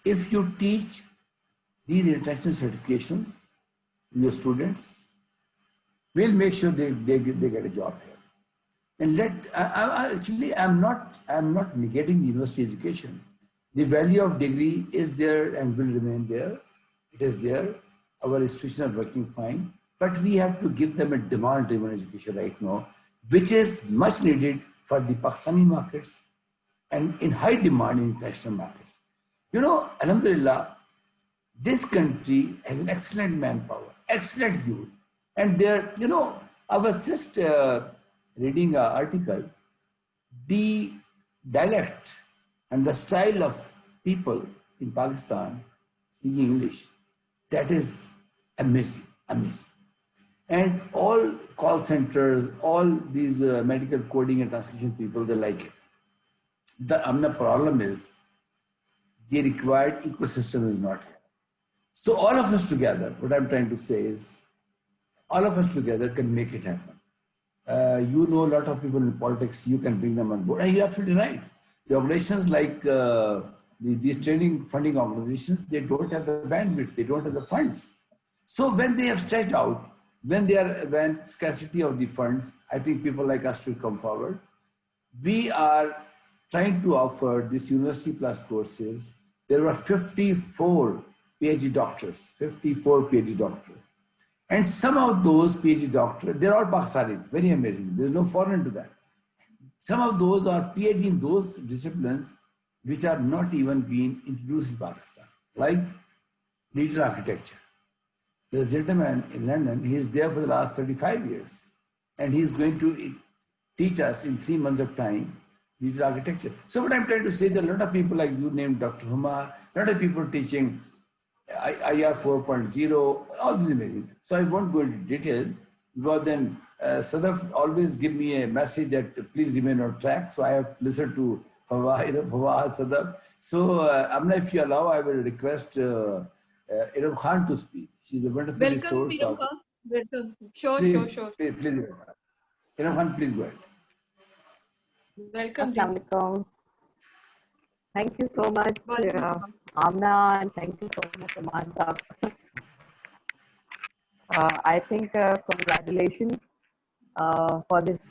if you teach these international certifications to your students, we'll make sure they get a job here. And I'm not negating the university education. The value of degree is there and will remain there. It is there. Our institutions are working fine, but we have to give them a demand-driven education right now, which is much needed for the Pakistani markets and in high demand in international markets. You know, Alhamdulillah, this country has an excellent manpower, excellent youth, and there, you know, I was just reading an article, the dialect and the style of people in Pakistan speaking English, that is amazing, amazing. And all call centers, all these medical coding and translation people, they like it. The problem is the required ecosystem is not here. So all of us together, what I'm trying to say is, all of us together can make it happen. You know a lot of people in politics, you can bring them on board. And you're absolutely right. The organizations like these training funding organizations, they don't have the bandwidth, they don't have the funds. So when they have stretched out, when scarcity of the funds, I think people like us should come forward. We are trying to offer this University Plus courses. There were 54 PhD doctors, 54 PhD doctors. And some of those PhD doctors, they're all Pakistanis, very amazing. There's no foreign to that. Some of those are PhD in those disciplines which are not even being introduced in Pakistan, like digital architecture. There's a gentleman in London, he is there for the last 35 years, and he's going to teach us in 3 months of time digital architecture. So what I'm trying to say, there are a lot of people like you named Dr. Huma, a lot of people teaching IR 4.0, all these amazing. So I won't go into detail, because then Sadaf always give me a message that please remain on track. So I have listened to Fawad, Sadaf. So Amna, if you allow, I will request Iram Khan to speak. She's a wonderful resource. Welcome. Sure, Please, sure. please. Irfan, please go ahead. Welcome, ji. Assalamu alaikum. Thank you so much, Welcome. Amna, and thank you so much, Aman Saab. I think congratulations for this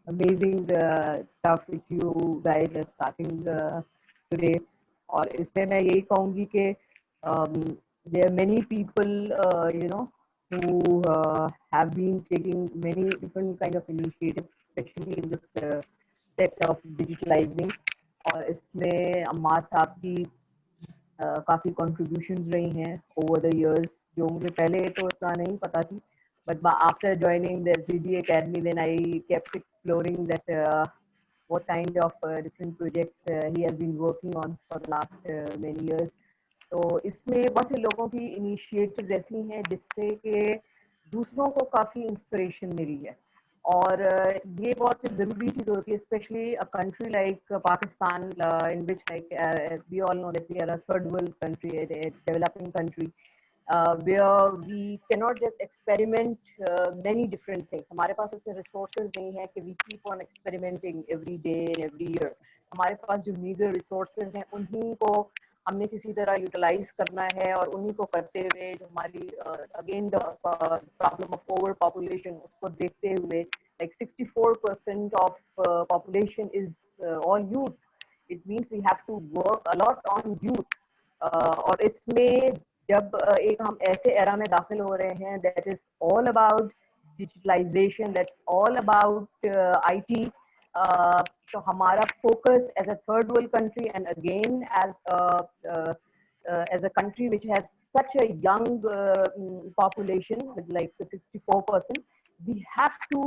amazing stuff which you guys are starting today. और इसमें मैं यही कहूँगी कि there are many people, you know, who have been taking many different kind of initiatives, especially in this set of digitalizing. और इसमें अम्मार साहब की काफ़ी contributions रही हैं over the years, जो मुझे पहले तो इतना नहीं पता थी, but after joining the CG Academy, then I kept exploring that what kind of different projects he has been working on for the last many years. तो इसमें बहुत से लोगों की इनिशिएटिव ऐसी हैं जिससे कि दूसरों को काफ़ी इंस्पिरेशन मिली है, और ये बहुत ज़रूरी चीज़ होती है, specially a country like Pakistan, in which like we all know that we are a third world country, a developing country, where we cannot just experiment many different things. हमारे पास ऐसे resources नहीं है कि we keep on experimenting every day and every year. हमारे पास जो meager resources हैं उन्हीं को हमने किसी तरह यूटिलाइज करना है, और उन्हीं को करते हुए जो हमारी again problem of over population, उसको देखते हुए like 64% of population is all youth. It means we have to work a lot on youth. और इसमें जब एक हम ऐसे एरा में दाखिल हो रहे हैं that is all about digitalization, that's all about IT, तो हमारा focus as a third world country, and again as a country which has such a young population with like 64%, we have to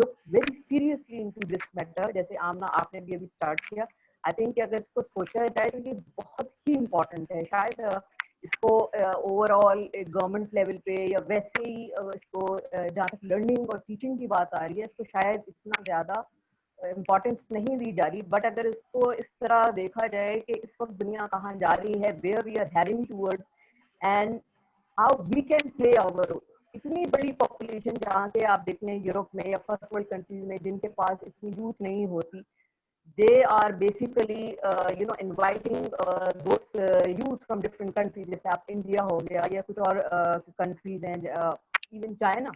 look very seriously into this matter. जैसे आमना आपने भी अभी start किया, I think अगर इसको सोचा जाए तो ये बहुत ही इम्पोर्टेंट है. शायद इसको ओवरऑल गवर्नमेंट लेवल पे या वैसे ही इसको जहाँ तक लर्निंग और टीचिंग की बात आ रही है, इसको शायद इतना ज़्यादा इम्पोर्टेंस नहीं दी जा रही. बट अगर इसको इस तरह देखा जाए कि इस वक्त दुनिया कहाँ जा रही है, where we are heading towards, and how we can play our role. इतनी बड़ी पॉपुलेशन जहाँ से आप देख लें यूरोप में या फर्स्ट वर्ल्ड कंट्रीज में जिनके पास इतनी यूथ नहीं होती, they are basically you know inviting those youth from different countries, जैसे आप इंडिया हो गया या कुछ और countries हैं, even China,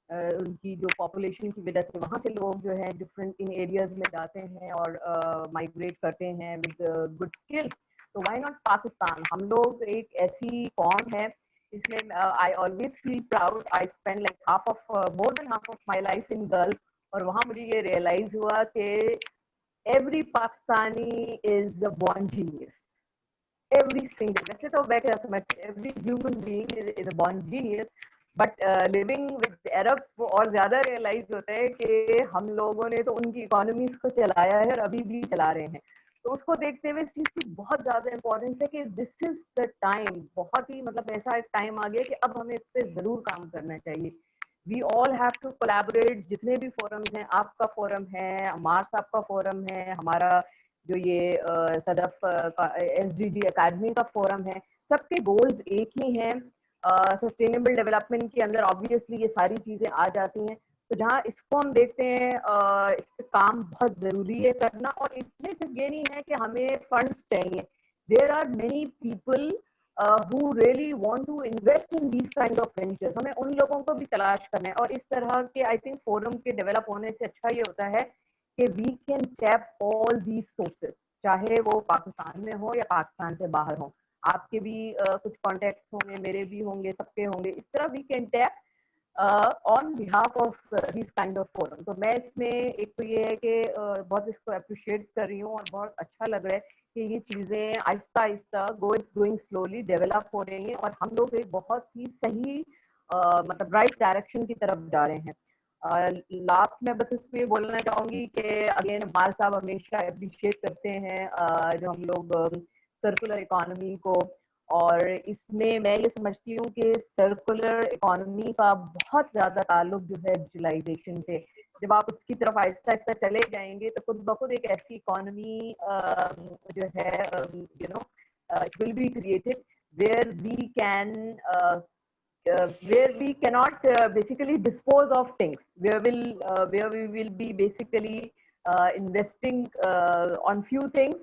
उनकी जो पॉपुलेशन की वजह से वहाँ से लोग जो है डिफरेंट इन एरियाज में जाते हैं और माइग्रेट करते हैं विद गुड स्किल्स. तो व्हाई नॉट पाकिस्तान? हम लोग एक ऐसी कौम है, इसमें I always feel proud. I spend like half of more than half of my life in gulf, और वहाँ मुझे ये रियलाइज हुआ कि every Pakistani is a born genius. Every single, वैसे तो मैं क्या समझती, every human being is a born genius, but living with Arabs वो और ज़्यादा realize होता है कि हम लोगों ने तो उनकी economies को चलाया है और अभी भी चला रहे हैं. तो उसको देखते हुए इस चीज़ की बहुत ज़्यादा इम्पोर्टेंस है कि दिस इज द टाइम, बहुत ही मतलब ऐसा एक टाइम आ गया कि अब हमें इस पर ज़रूर काम करना चाहिए. We all have to collaborate. जितने भी फोरम्स हैं, आपका फोरम है, अमार साहब का फोरम है, हमारा जो ये सदफ SDG एकेडमी का फोरम है, सबके गोल्स एक ही हैं. सस्टेनेबल डेवलपमेंट के अंदर ऑब्वियसली ये सारी चीज़ें आ जाती हैं. तो जहाँ इसको हम देखते हैं, इस पे काम बहुत ज़रूरी है करना, और इसमें सिर्फ ये नहीं है कि हमें फंड्स चाहिए. There are many people who really want to invest in these kind of ventures. हमें उन लोगों को भी तलाश करना है, और इस तरह के आई थिंक फोरम के डेवलप होने से अच्छा ये होता है कि we can tap all these sources, चाहे वो पाकिस्तान में हो या पाकिस्तान से बाहर हो. आपके भी कुछ कॉन्टेक्ट्स होंगे, मेरे भी होंगे, सबके होंगे. इस तरह we can tap on behalf of this kind of forum. तो मैं इसमें एक तो ये है कि बहुत इसको अप्रिशिएट कर रही हूँ, और बहुत अच्छा लग रहा है कि ये चीज़ें Aahista Aahista going slowly develop हो रही हैं, और हम लोग एक बहुत ही सही मतलब राइट डायरेक्शन की तरफ जा रहे हैं. लास्ट में बस इसमें बोलना चाहूँगी कि अगेन बाल साहब हमेशा अप्रिशिएट करते हैं जो हम लोग सर्कुलर इकोनॉमी को, और इसमें मैं ये समझती हूँ कि सर्कुलर इकोनॉमी का बहुत ज़्यादा ताल्लुक जो है डिजिटलाइजेशन से. जब आप उसकी तरफ आहिस्ता आहिस्ता चले जाएंगे तो खुद ब खुद एक ऐसी इकोनॉमी जो है you know it will be created where we can where we cannot basically dispose of things, where we will be basically investing on few things,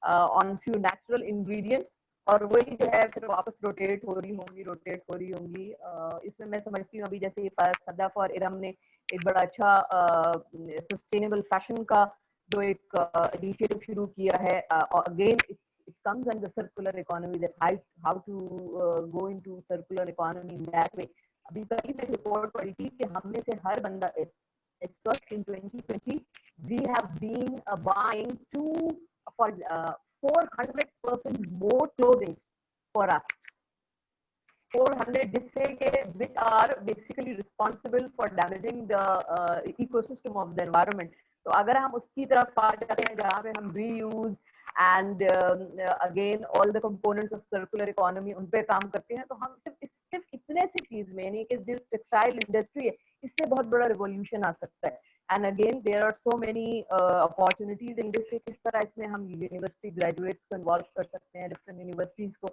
on few natural ingredients, और वही जो है फिर वापस रोटेट हो रही होंगी इसमें मैं समझती हूँ अभी जैसे सदाफ और इरम ने एक बड़ा अच्छा सस्टेनेबल फैशन का जो एक इनिशिएटिव शुरू किया है again it comes under circular economy, that how to go into circular economy in that way. अभी कल मैं रिपोर्ट पढ़ी थी कि हम में से हर बंदा in 2020 we have been buying for 400% more clothing for us. 400 जिससे which are basically responsible for damaging the ecosystem of the environment. तो अगर हम उसकी तरफ आ जाते हैं जहाँ पे हम reuse and again all the components of circular economy उन पे काम करते हैं तो हम सिर्फ इतने से चीज में यानी कि जो टेक्सटाइल इंडस्ट्री है इससे बहुत बड़ा रिवॉल्यूशन आ सकता है and again there are so many opportunities in this किस तरह इसमें हम यूनिवर्सिटी ग्रेजुएट्स को इन्वॉल्व कर सकते हैं डिफरेंट यूनिवर्सिटीज को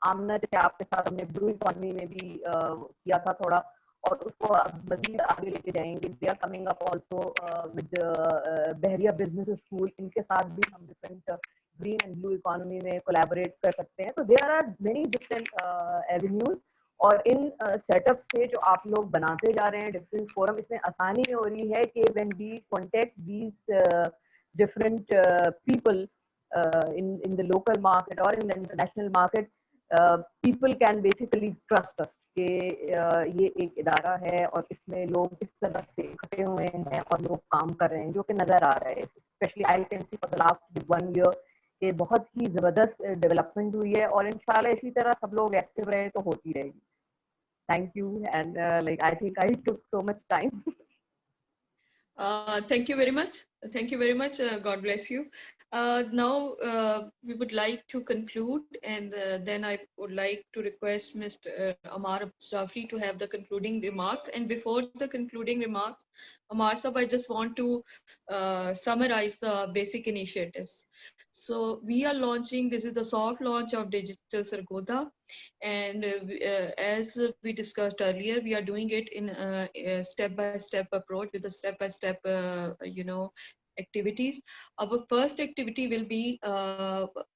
आमना जैसे आपके साथ हमने ब्लू इकोनॉमी में भी किया था थोड़ा और उसको मजीद आगे लेके जाएंगे they are coming up also with Bahria business school इनके साथ भी हम different green and blue economy में कोलैबोरेट कर सकते हैं तो there are many different avenues और इन सेटअप से जो आप लोग बनाते जा रहे हैं डिफरेंट फोरम इसमें आसानी हो रही है कि when we contact these different people in the local market or in the international market people can basically trust us कि ये एक इदारा है और इसमें लोग इस तरह से इकट्ठे हुए हैं और लोग काम कर रहे हैं जो कि नजर आ रहा है specially I can see for the last 1 year कि बहुत ही जबरदस्त डेवलपमेंट हुई है और इंशाल्लाह इसी तरह सब लोग एक्टिव रहे तो होती रहेगी thank you and like I think I took so much time Thank you very much. Thank you very much. God bless you. Now we would like to conclude, and then I would like to request Mr. Amar Jafri to have the concluding remarks. And before the concluding remarks, Amar Sahab, I just want to summarize the basic initiatives. So we are launching, this is the soft launch of Digital Sargodha. And as we discussed earlier, we are doing it in a step-by-step approach with a step-by-step, activities. Our first activity will be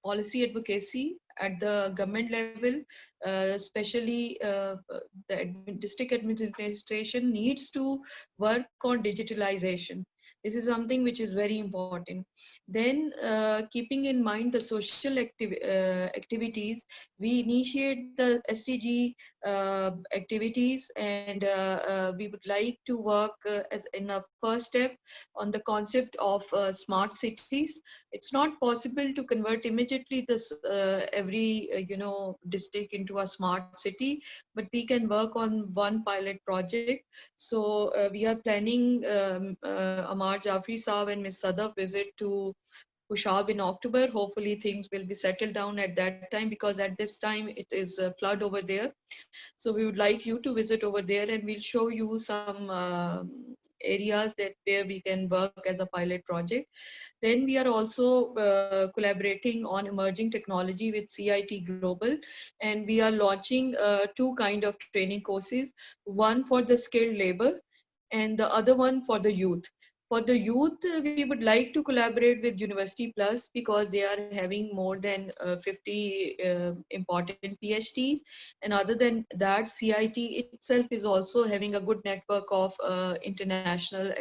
policy advocacy at the government level, especially the district administration needs to work on digitalization. This is something which is very important. Then keeping in mind the social activities, we initiate the SDG activities, and we would like to work as in a first step on the concept of smart cities. It's not possible to convert immediately this every district into a smart city, but we can work on one pilot project. So we are planning Amar Jafri Saab and Ms. Sadaf visit to Pushab in October. Hopefully things will be settled down at that time, because at this time it is a flood over there. So we would like you to visit over there, and we'll show you some areas that where we can work as a pilot project. Then we are also collaborating on emerging technology with CIT Global, and we are launching 2 kind of training courses, one for the skilled labor and the other one for the youth. For the youth, we would like to collaborate with University Plus, because they are having more than 50 important PhDs. And other than that, CIT itself is also having a good network of international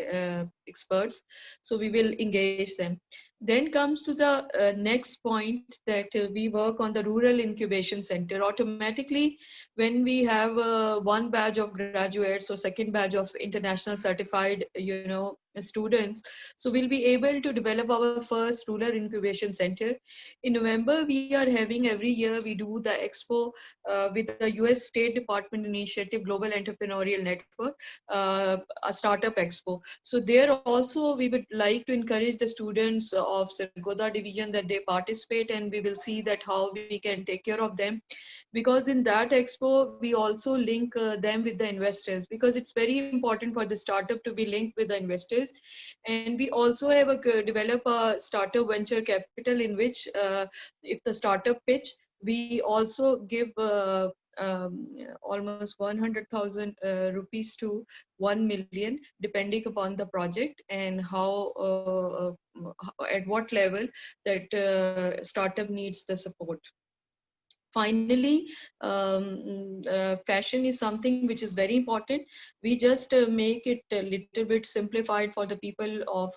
experts. So we will engage them. Then comes to the next point, that we work on the rural incubation center. Automatically, when we have one batch of graduates or second batch of international certified students, so we'll be able to develop our first rural incubation center. In November, we are having, every year we do the expo with the US State Department initiative Global Entrepreneurial Network, a startup expo. So there also we would like to encourage the students of Sargodha division that they participate, and we will see that how we can take care of them, because in that expo we also link them with the investors, because it's very important for the startup to be linked with the investors. And we also have develop a startup venture capital, in which if the startup pitch, we also give almost 100,000 rupees to 1 million, depending upon the project and at what level that startup needs the support. Finally, fashion is something which is very important. We just make it a little bit simplified for the people of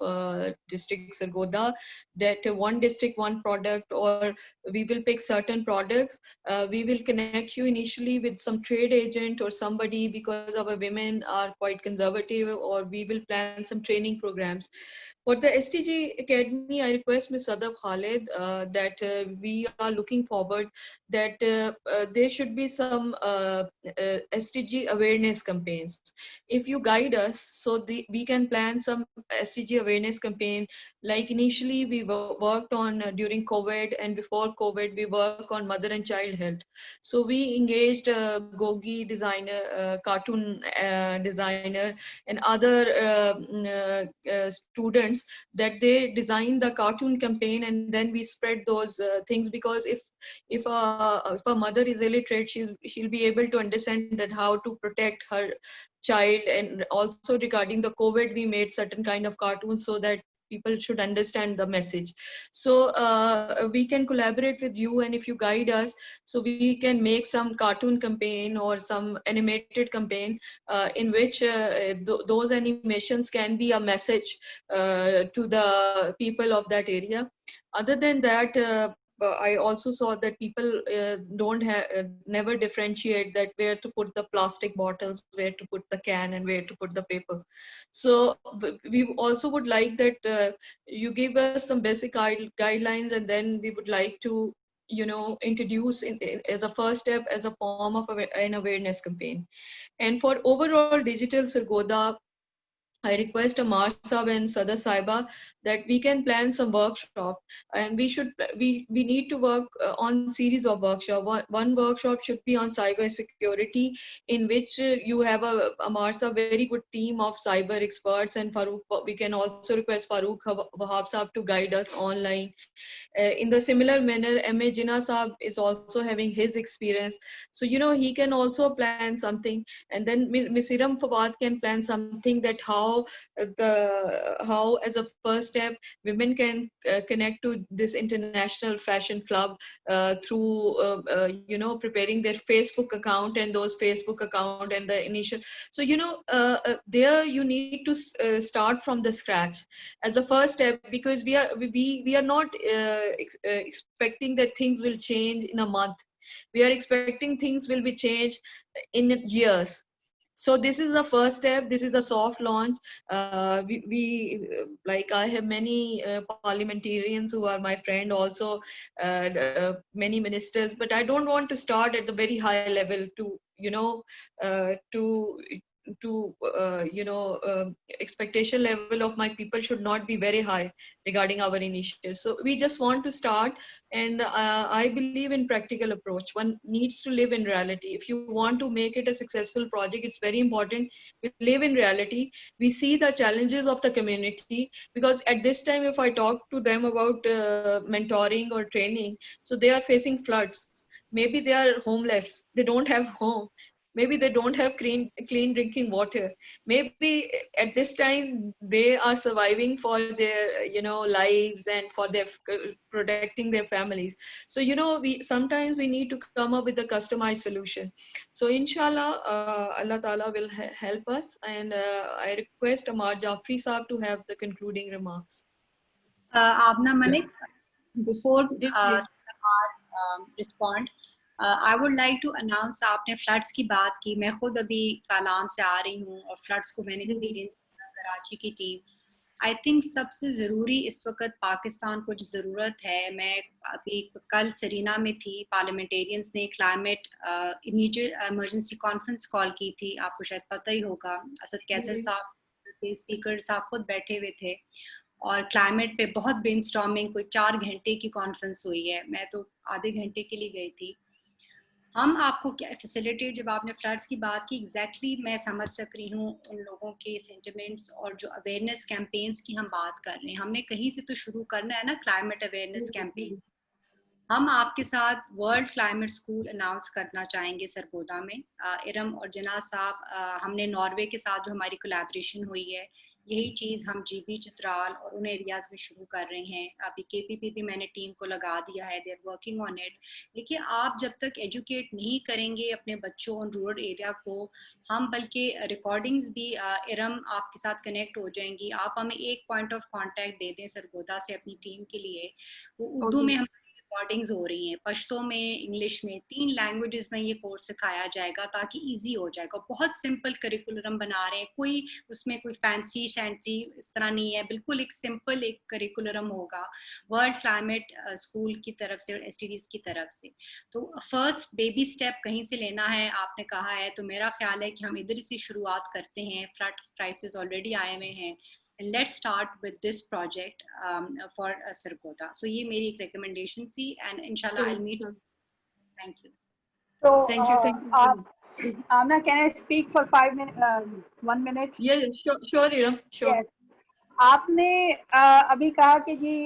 district Sargodha, that one district, one product, or we will pick certain products. We will connect you initially with some trade agent or somebody, because our women are quite conservative, or we will plan some training programs. For the STG Academy, I request Ms. Sadaf Khalid that we are looking forward that there should be some SDG awareness campaigns. If you guide us, so we can plan some SDG awareness campaign. Like initially we worked on during COVID, and before COVID we work on mother and child health. So we engaged Gogi designer, cartoon designer, and other students, that they designed the cartoon campaign, and then we spread those things, because if a mother is illiterate, she'll be able to understand that how to protect her child. And also regarding the COVID, we made certain kind of cartoons so that people should understand the message. So we can collaborate with you, and if you guide us, so we can make some cartoon campaign or some animated campaign in which those animations can be a message to the people of that area. Other than that, I also saw that people never differentiate that where to put the plastic bottles, where to put the can, and where to put the paper. So we also would like that you give us some basic guidelines, and then we would like to introduce as a first step, as a form of an awareness campaign. And for overall digital Sargodha, I request Amar Sahab and Sada Saiba that we can plan some workshop, and we need to work on series of workshop. One workshop should be on cyber security, in which you have Amar Sahab very good team of cyber experts, and Farooq. We can also request Farooq Wahab Sahab to guide us online. In the similar manner, M.A. Jinnah Sahab is also having his experience, so he can also plan something, and then Ms. Iram Fawad can plan something, that how as a first step women can connect to this international fashion club through preparing their Facebook account, and those Facebook account and the initial. So there you need to start from the scratch as a first step, because we are not expecting that things will change in a month. We are expecting things will be changed in years. So this is the first step. This is the soft launch. Like I have many parliamentarians who are my friend, also many ministers, but I don't want to start at the very high level expectation level of my people should not be very high regarding our initiative. So we just want to start, and I believe in practical approach. One needs to live in reality. If you want to make it a successful project, it's very important we live in reality. We see the challenges of the community, because at this time, if I talk to them about mentoring or training, so they are facing floods. Maybe they are homeless. They don't have home. Maybe they don't have clean drinking water. Maybe at this time they are surviving for their lives and for their protecting their families. So we sometimes we need to come up with a customized solution. So inshallah, Allah Ta'ala will help us, and I request Amar Jafri Saab to have the concluding remarks. Abna Malik, before respond, I would like to announce, आपने floods की बात की, मैं खुद अभी कालाम से आ रही हूँ और फ्लड्स को मैंने एक्सपीरियंस किया, कराची की टीम. आई थिंक सबसे ज़रूरी इस वक्त पाकिस्तान को जो ज़रूरत है, मैं अभी कल सरीना में थी, पार्लियामेंटेरियंस ने climate immediate emergency conference call की थी, आपको शायद पता ही होगा. असद कैसर साहब स्पीकर साहब खुद बैठे हुए थे, और क्लाइमेट पे बहुत ब्रेनस्टॉर्मिंग, कोई 4 घंटे की कॉन्फ्रेंस हुई है. मैं तो आधे घंटे के लिए गई थी. हम आपको क्या फैसिलिटेट, जब आपने फ्लड्स की बात की, एग्जैक्टली मैं समझ सक रही हूँ उन लोगों के सेंटिमेंट्स, और जो अवेयरनेस कैंपेन्स की हम बात कर रहे हैं, हमने कहीं से तो शुरू करना है ना. क्लाइमेट अवेयरनेस कैंपेन, ہم آپ کے ساتھ ورلڈ کلائمیٹ اسکول اناؤنس کرنا چاہیں گے سرگودا میں. ارم اور جناح صاحب، ہم نے ناروے کے ساتھ جو ہماری کولیبریشن ہوئی ہے، یہی چیز ہم جی بی چترال اور ان ایریاز میں شروع کر رہے ہیں. ابھی کے پی پی بھی میں نے ٹیم کو لگا دیا ہے، they are working on it. دیکھیے، آپ جب تک ایجوکیٹ نہیں کریں گے اپنے بچوں اور رورل ایریا کو، ہم بلکہ ریکارڈنگز بھی ارم آپ کے ساتھ کنیکٹ ہو جائیں گی. آپ ہمیں ایک پوائنٹ آف کانٹیکٹ دے دیں سرگودا سے اپنی ٹیم کے لیے. وہ اردو میں ہماری ریکارڈنگز ہو رہی ہیں، پشتو میں، انگلش میں، 3 لینگویجز میں یہ کورس سکھایا جائے گا تاکہ ایزی ہو جائے گا. بہت سمپل کریکولرم بنا رہے ہیں، کوئی اس میں کوئی فینسی شینسی اس طرح نہیں ہے، بالکل ایک سمپل ایک کریکولرم ہوگا ورلڈ کلائمیٹ اسکول کی طرف سے اور ایس ٹی ڈیز کی طرف سے. تو فرسٹ بیبی اسٹیپ کہیں سے لینا ہے آپ نے کہا ہے، تو میرا خیال ہے کہ ہم ادھر سے شروعات کرتے ہیں. فلڈ کرائسس آلریڈی آئے ہوئے ہیں. Let's start with this project for Sargodha. So یہ میری ایک recommendation تھی and inshallah I'll meet. Thank you. So thank you. Amna, can I speak for 5 minutes? 1 minute? Yes, sure, Iram, sure. Yes. آپ نے ابھی کہا کہ جی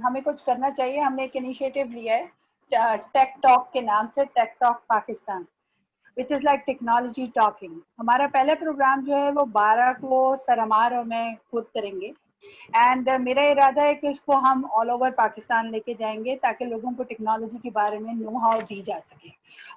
ہمیں کچھ کرنا چاہیے. ہم نے ایک انیشیٹو لیا ہے ٹیک ٹاک کے نام سے، tech talk Pakistan, which is like technology talking. ہمارا پہلا پروگرام جو ہے وہ 12 کو سرامار اور میں خود کریں گے. اینڈ میرا ارادہ ہے کہ اس کو ہم آل اوور پاکستان لے کے جائیں گے تاکہ لوگوں کو ٹیکنالوجی کے بارے میں نو ہاؤ دی جا سکے.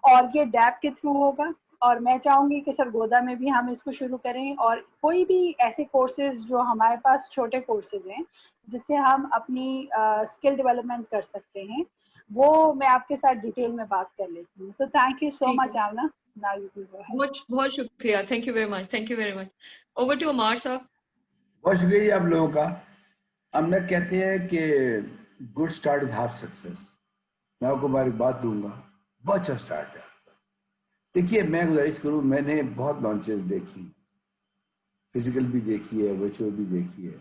اور یہ ڈیپ کے تھرو ہوگا. اور میں چاہوں گی کہ سرگودا میں بھی ہم اس کو شروع کریں، اور کوئی بھی ایسے کورسز جو ہمارے پاس چھوٹے کورسز ہیں جس سے ہم اپنی اسکل ڈیولپمنٹ کر سکتے ہیں، وہ میں آپ کے ساتھ ڈیٹیل میں بات کر لیتی ہوں. تو تھینک یو سو مچ آمنا. بہت شکریہ. Thank you very much. Thank you very much. Over to Ammar صاحب. بہت شکریہ آپ لوگوں کا. ہم نے کہتے ہیں کہ good start is half success. میں آپ کو ہماری بات دوں گا، بہت اچھا اسٹارٹ ہے. دیکھیے، میں گزارش کروں، میں نے بہت لانچز دیکھی، فزیکل بھی دیکھی ہے، ورچوئل بھی دیکھی ہے،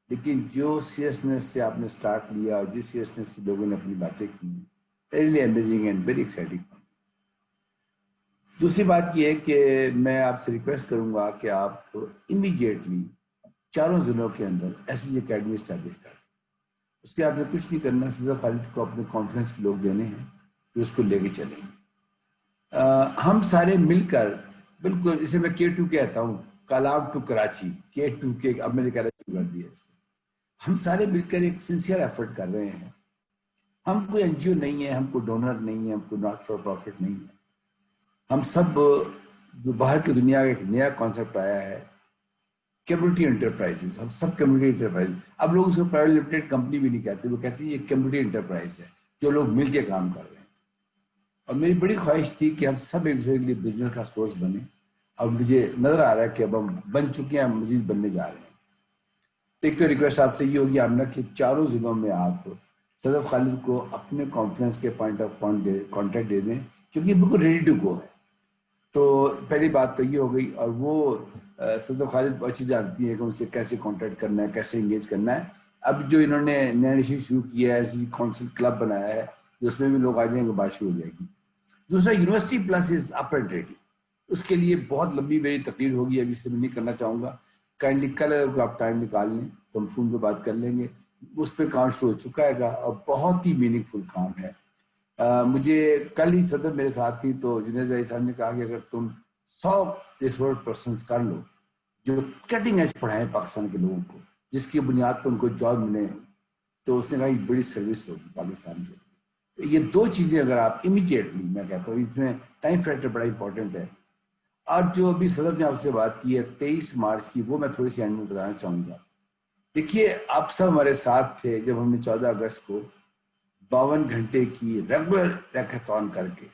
لیکن جو سیریسنیس سے آپ نے اسٹارٹ لیا اور جس سیریسنیس سے لوگوں نے اپنی باتیں کی، really amazing and very exciting. دوسری بات یہ ہے کہ میں آپ سے ریکویسٹ کروں گا کہ آپ امیڈیٹلی 4 ضلعوں کے اندر ایسی اکیڈمی اسٹیبلش کریں. اس کے آپ نے کچھ نہیں کرنا، صدر خالد کو اپنے کانفرنس کے لوگ دینے ہیں جو اس کو لے کے چلیں گے. ہم سارے مل کر، بالکل اسے میں K2 کہتا ہوں، کالام ٹو کراچی، K2 کے اب میں نے کراچی کر دیا اس کو. ہم سارے مل کر ایک سنسیئر ایفرٹ کر رہے ہیں. ہم کوئی این جی او نہیں ہے، ہم کوئی ڈونر نہیں ہے، ہم کوئی ناٹ فار پروفٹ نہیں ہے. ہم سب جو باہر کی دنیا کا ایک نیا کانسیپٹ آیا ہے، کمیونٹی انٹرپرائزز، ہم سب کمیونٹی انٹرپرائز. اب لوگ اس کو پرائیویٹ لمیٹڈ کمپنی بھی نہیں کہتے، وہ کہتے ہیں یہ کمیونٹی انٹرپرائز ہے جو لوگ مل کے کام کر رہے ہیں. اور میری بڑی خواہش تھی کہ ہم سب ایک دوسرے کے لیے بزنس کا سورس بنیں. اب مجھے نظر آ رہا ہے کہ اب ہم بن چکے ہیں، ہم مزید بننے جا رہے ہیں. تو ایک تو ریکویسٹ آپ سے یہ ہوگی آمنہ کہ 4 ضلعوں میں آپ صدف خالد کو اپنے کانفرنس کے پوائنٹ آف کانٹیکٹ دے دیں، کیونکہ یہ بالکل ریڈی ٹو گو ہے. تو پہلی بات تو یہ ہو گئی. اور وہ صدف خالد اچھی جانتی ہے کہ ان سے کیسے کانٹیکٹ کرنا ہے، کیسے انگیج کرنا ہے. اب جو انہوں نے نیا انیشیٹو شروع کیا ہے، ایسی کونسل کلب بنایا ہے، اس میں بھی لوگ آ جائیں گے، بات شروع ہو جائے گی. دوسرا، university plus is up and ready. اس کے لیے بہت لمبی میری تقریر ہوگی، ابھی سے میں نہیں کرنا چاہوں گا. کائنڈلی کل اگر آپ ٹائم نکال لیں تو ہم فون پہ بات کر لیں گے. اس پہ کام شروع ہو چکا ہے گا اور بہت ہی میننگ فل کام ہے. مجھے کل ہی صدر میرے ساتھ تھی تو جنید زاہد صاحب نے کہا کہ اگر تم 100 ریسورس پرسنس کر لو جو کٹنگ ایج پڑھائیں پاکستان کے لوگوں کو، جس کی بنیاد پر ان کو جاب ملے، تو اس نے کہا یہ بڑی سروس ہوگی پاکستان کے. یہ 2 چیزیں اگر آپ امیڈیٹلی، میں کہتا ہوں اس میں ٹائم فیکٹر بڑا امپورٹنٹ ہے. اور جو ابھی صدر نے آپ سے بات کی ہے 23 مارچ کی، وہ میں تھوڑی سی اینڈ میں بتانا چاہوں گا. دیکھیے، آپ سب ہمارے ساتھ تھے جب ہم نے 14 اگست کو 52 گھنٹے کی ریگولر ریکتھون کر کے،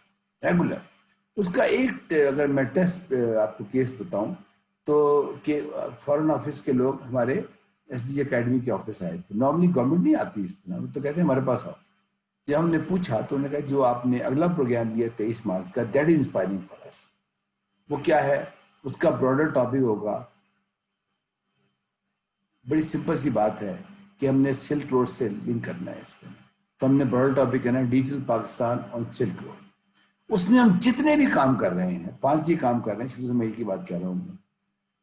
ریگولر اس کا ایک اگر میں ٹیسٹ آپ کو کیس بتاؤں تو کہ فارن آفس کے لوگ ہمارے ایس ڈی اکیڈمی کے آفس آئے تھے. نارملی گورنمنٹ نہیں آتی اس طرح، تو کہتے ہیں ہمارے پاس آؤ. جب ہم نے پوچھا تو انہوں نے کہا جو آپ نے اگلا پروگرام دیا 23 مارچ کا، دیٹ از انسپائرنگ فار اس. وہ کیا ہے؟ اس کا براڈر ٹاپک ہوگا، بڑی سمپل سی بات ہے کہ ہم نے سلک روڈ سے لنک کرنا ہے اس کو. تو ہم نے براڈر ٹاپک کرنا ہے ڈیجیٹل پاکستان اور سلک روڈ. اس میں ہم جتنے بھی کام کر رہے ہیں، 5 کام کر رہے ہیں، شروع سے میں ایک ہی بات کہہ رہا ہوں،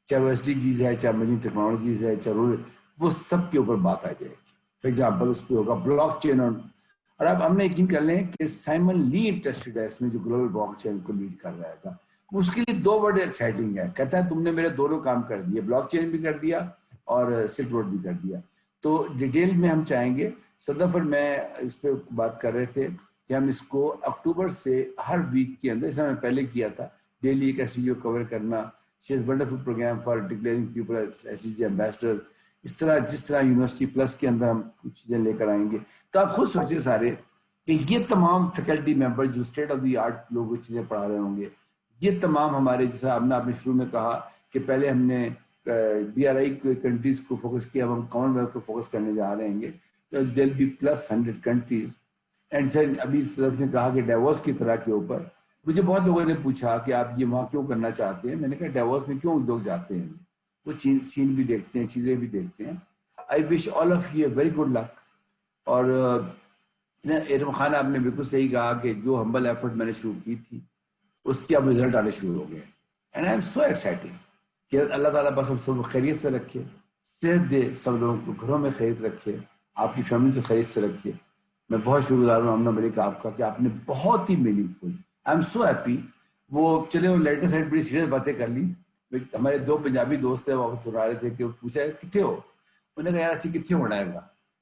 چاہے وہ ایس ڈی جیز ہے، چاہے ایمرجنگ ٹیکنالوجیز ہے، چاہے وہ سب کے اوپر بات آ جائے گی. فار ایگزامپل اس پہ ہوگا بلاک چین اور اور اب ہم نے یقین کر لیں کہ سائمن لی انٹرسٹڈ ہے اس میں جو گلوبل بلاک چین کو لیڈ کر رہا ہے. اس کے لیے 2 بڑے ایکسائٹنگ ہے, کہتا ہے تم نے میرے دونوں کام کر دیے, بلاک چین بھی کر دیا اور سلک روڈ بھی کر دیا. تو ڈیٹیل میں ہم چاہیں گے, صدف اور میں اس پہ بات کر رہے تھے کہ ہم اس کو اکتوبر سے ہر ویک کے اندر, جیسا میں پہلے کیا تھا, ڈیلی ایک SDG کو کور کرنا, she is wonderful programme for declaring people as SDG ambassadors, اس طرح جس طرح یونیورسٹی پلس کے اندر ہم کچھ چیزیں لے کر آئیں گے. تو آپ خود سوچیں سارے کہ یہ تمام فیکلٹی ممبر جو اسٹیٹ آف دی آرٹ لوگ وہ چیزیں پڑھا رہے ہوں گے, یہ تمام ہمارے, جیسا آپ نے شروع میں کہا کہ پہلے ہم نے BRI کنٹریز کو فوکس کیا, اب ہم کامن ویلتھ کو فوکس کرنے جا رہے ہیں. There be plus 100 countries. And sir ابھی صدف نے کہا کہ ڈیووس کی طرح کے اوپر, مجھے بہت لوگوں نے پوچھا کہ آپ یہ وہاں کیوں کرنا چاہتے ہیں. میں نے کہا ڈیووس میں کیوں لوگ جاتے ہیں, وہ سین بھی دیکھتے ہیں, چیزیں بھی دیکھتے ہیں. I wish all of you very good luck. اور ارم خان آپ نے بالکل صحیح کہا کہ جو ہمبل ایفرٹ میں نے شروع کی تھی اس کے اب رزلٹ آنے شروع ہو گئے. And I am so exciting کہ اللہ تعالیٰ بس ہم سب خیریت سے رکھے, صحت دے, سب لوگوں کو گھروں میں خیریت رکھے, آپ کی فیملی سے خیریت سے رکھے. میں بہت شکر گزار ہوں آمنہ ملک آپ کا کہ آپ نے بہت ہی meaningful, I am so happy. وہ چلے وہ لیٹر سائڈ بڑی سیریس باتیں کر لی. ہمارے 2 پنجابی دوست ہیں, واپس سنا رہے تھے کہ پوچھا کتنے ہو, انہوں نے کہا یار اچھی کتنے ہونا ہے گا,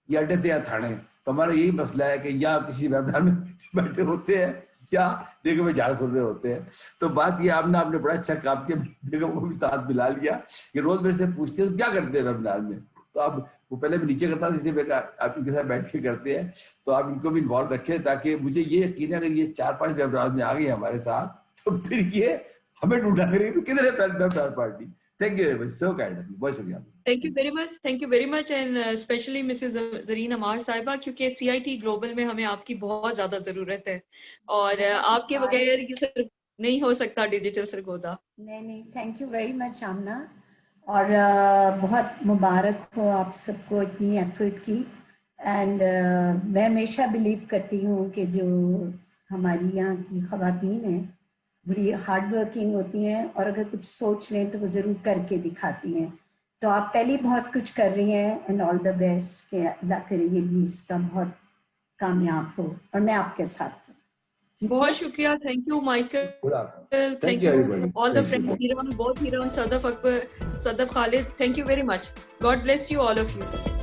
یہ اڈے تھے یا تھانے. تو ہمارا یہی مسئلہ ہے کہ یا کسی ویبنار میں بیٹھے ہوتے ہیں یا دیکھو میں جھاڑ سن رہے ہوتے ہیں. تو بات یہ آپ نے بڑا اچھا کام کیا, بیگم کو بھی ساتھ ملا لیا کہ روز میرے سے پوچھتے ہیں کیا کرتے ہیں ویبنار میں. تو اب وہ پہلے میں نیچے کرتا تھا, اس لیے میں کہا آپ ان کے ساتھ بیٹھ کے کرتے ہیں. تو آپ ان کو بھی انوالو رکھیں تاکہ مجھے یہ یقین ہے اگر یہ 4-5 ویبنار میں آ گئی ہمارے ساتھ تو پھر یہ ہمیں ڈھونڈا کرے گی کدھر ہے webinar party. Thank you very much, so kind of you, بہت شکریہ. Thank you very much and especially Mrs. Zareen Amar صاحبہ, کیونکہ CIT گلوبل میں ہمیں آپ کی بہت زیادہ ضرورت ہے اور آپ کے بغیر یہ صرف نہیں ہو سکتا ڈیجیٹل سرگودا. نہیں, thank you very much Amna, اور بہت مبارک ہو آپ سب کو اتنی ایفرٹ کی. اینڈ میں ہمیشہ بلیو کرتی ہوں کہ جو ہماری یہاں کی خواتین ہیں بڑی ہارڈ ورکنگ ہوتی ہیں, اور اگر کچھ سوچ لیں تو وہ ضرور کر کے دکھاتی ہیں. تو آپ پہلے بہت کچھ کر رہی ہیں, اینڈ آل دا بیسٹ, کہ اللہ کرے یہ بھی اس کا بہت کامیاب ہو, اور میں آپ کے ساتھ ہوں. بہت شکریہ. Thank you Michael, thank you all the friend, Heera, بہت Heera, Sadaf Akbar, Sadaf Khalid, thank you very much. God bless you all of you.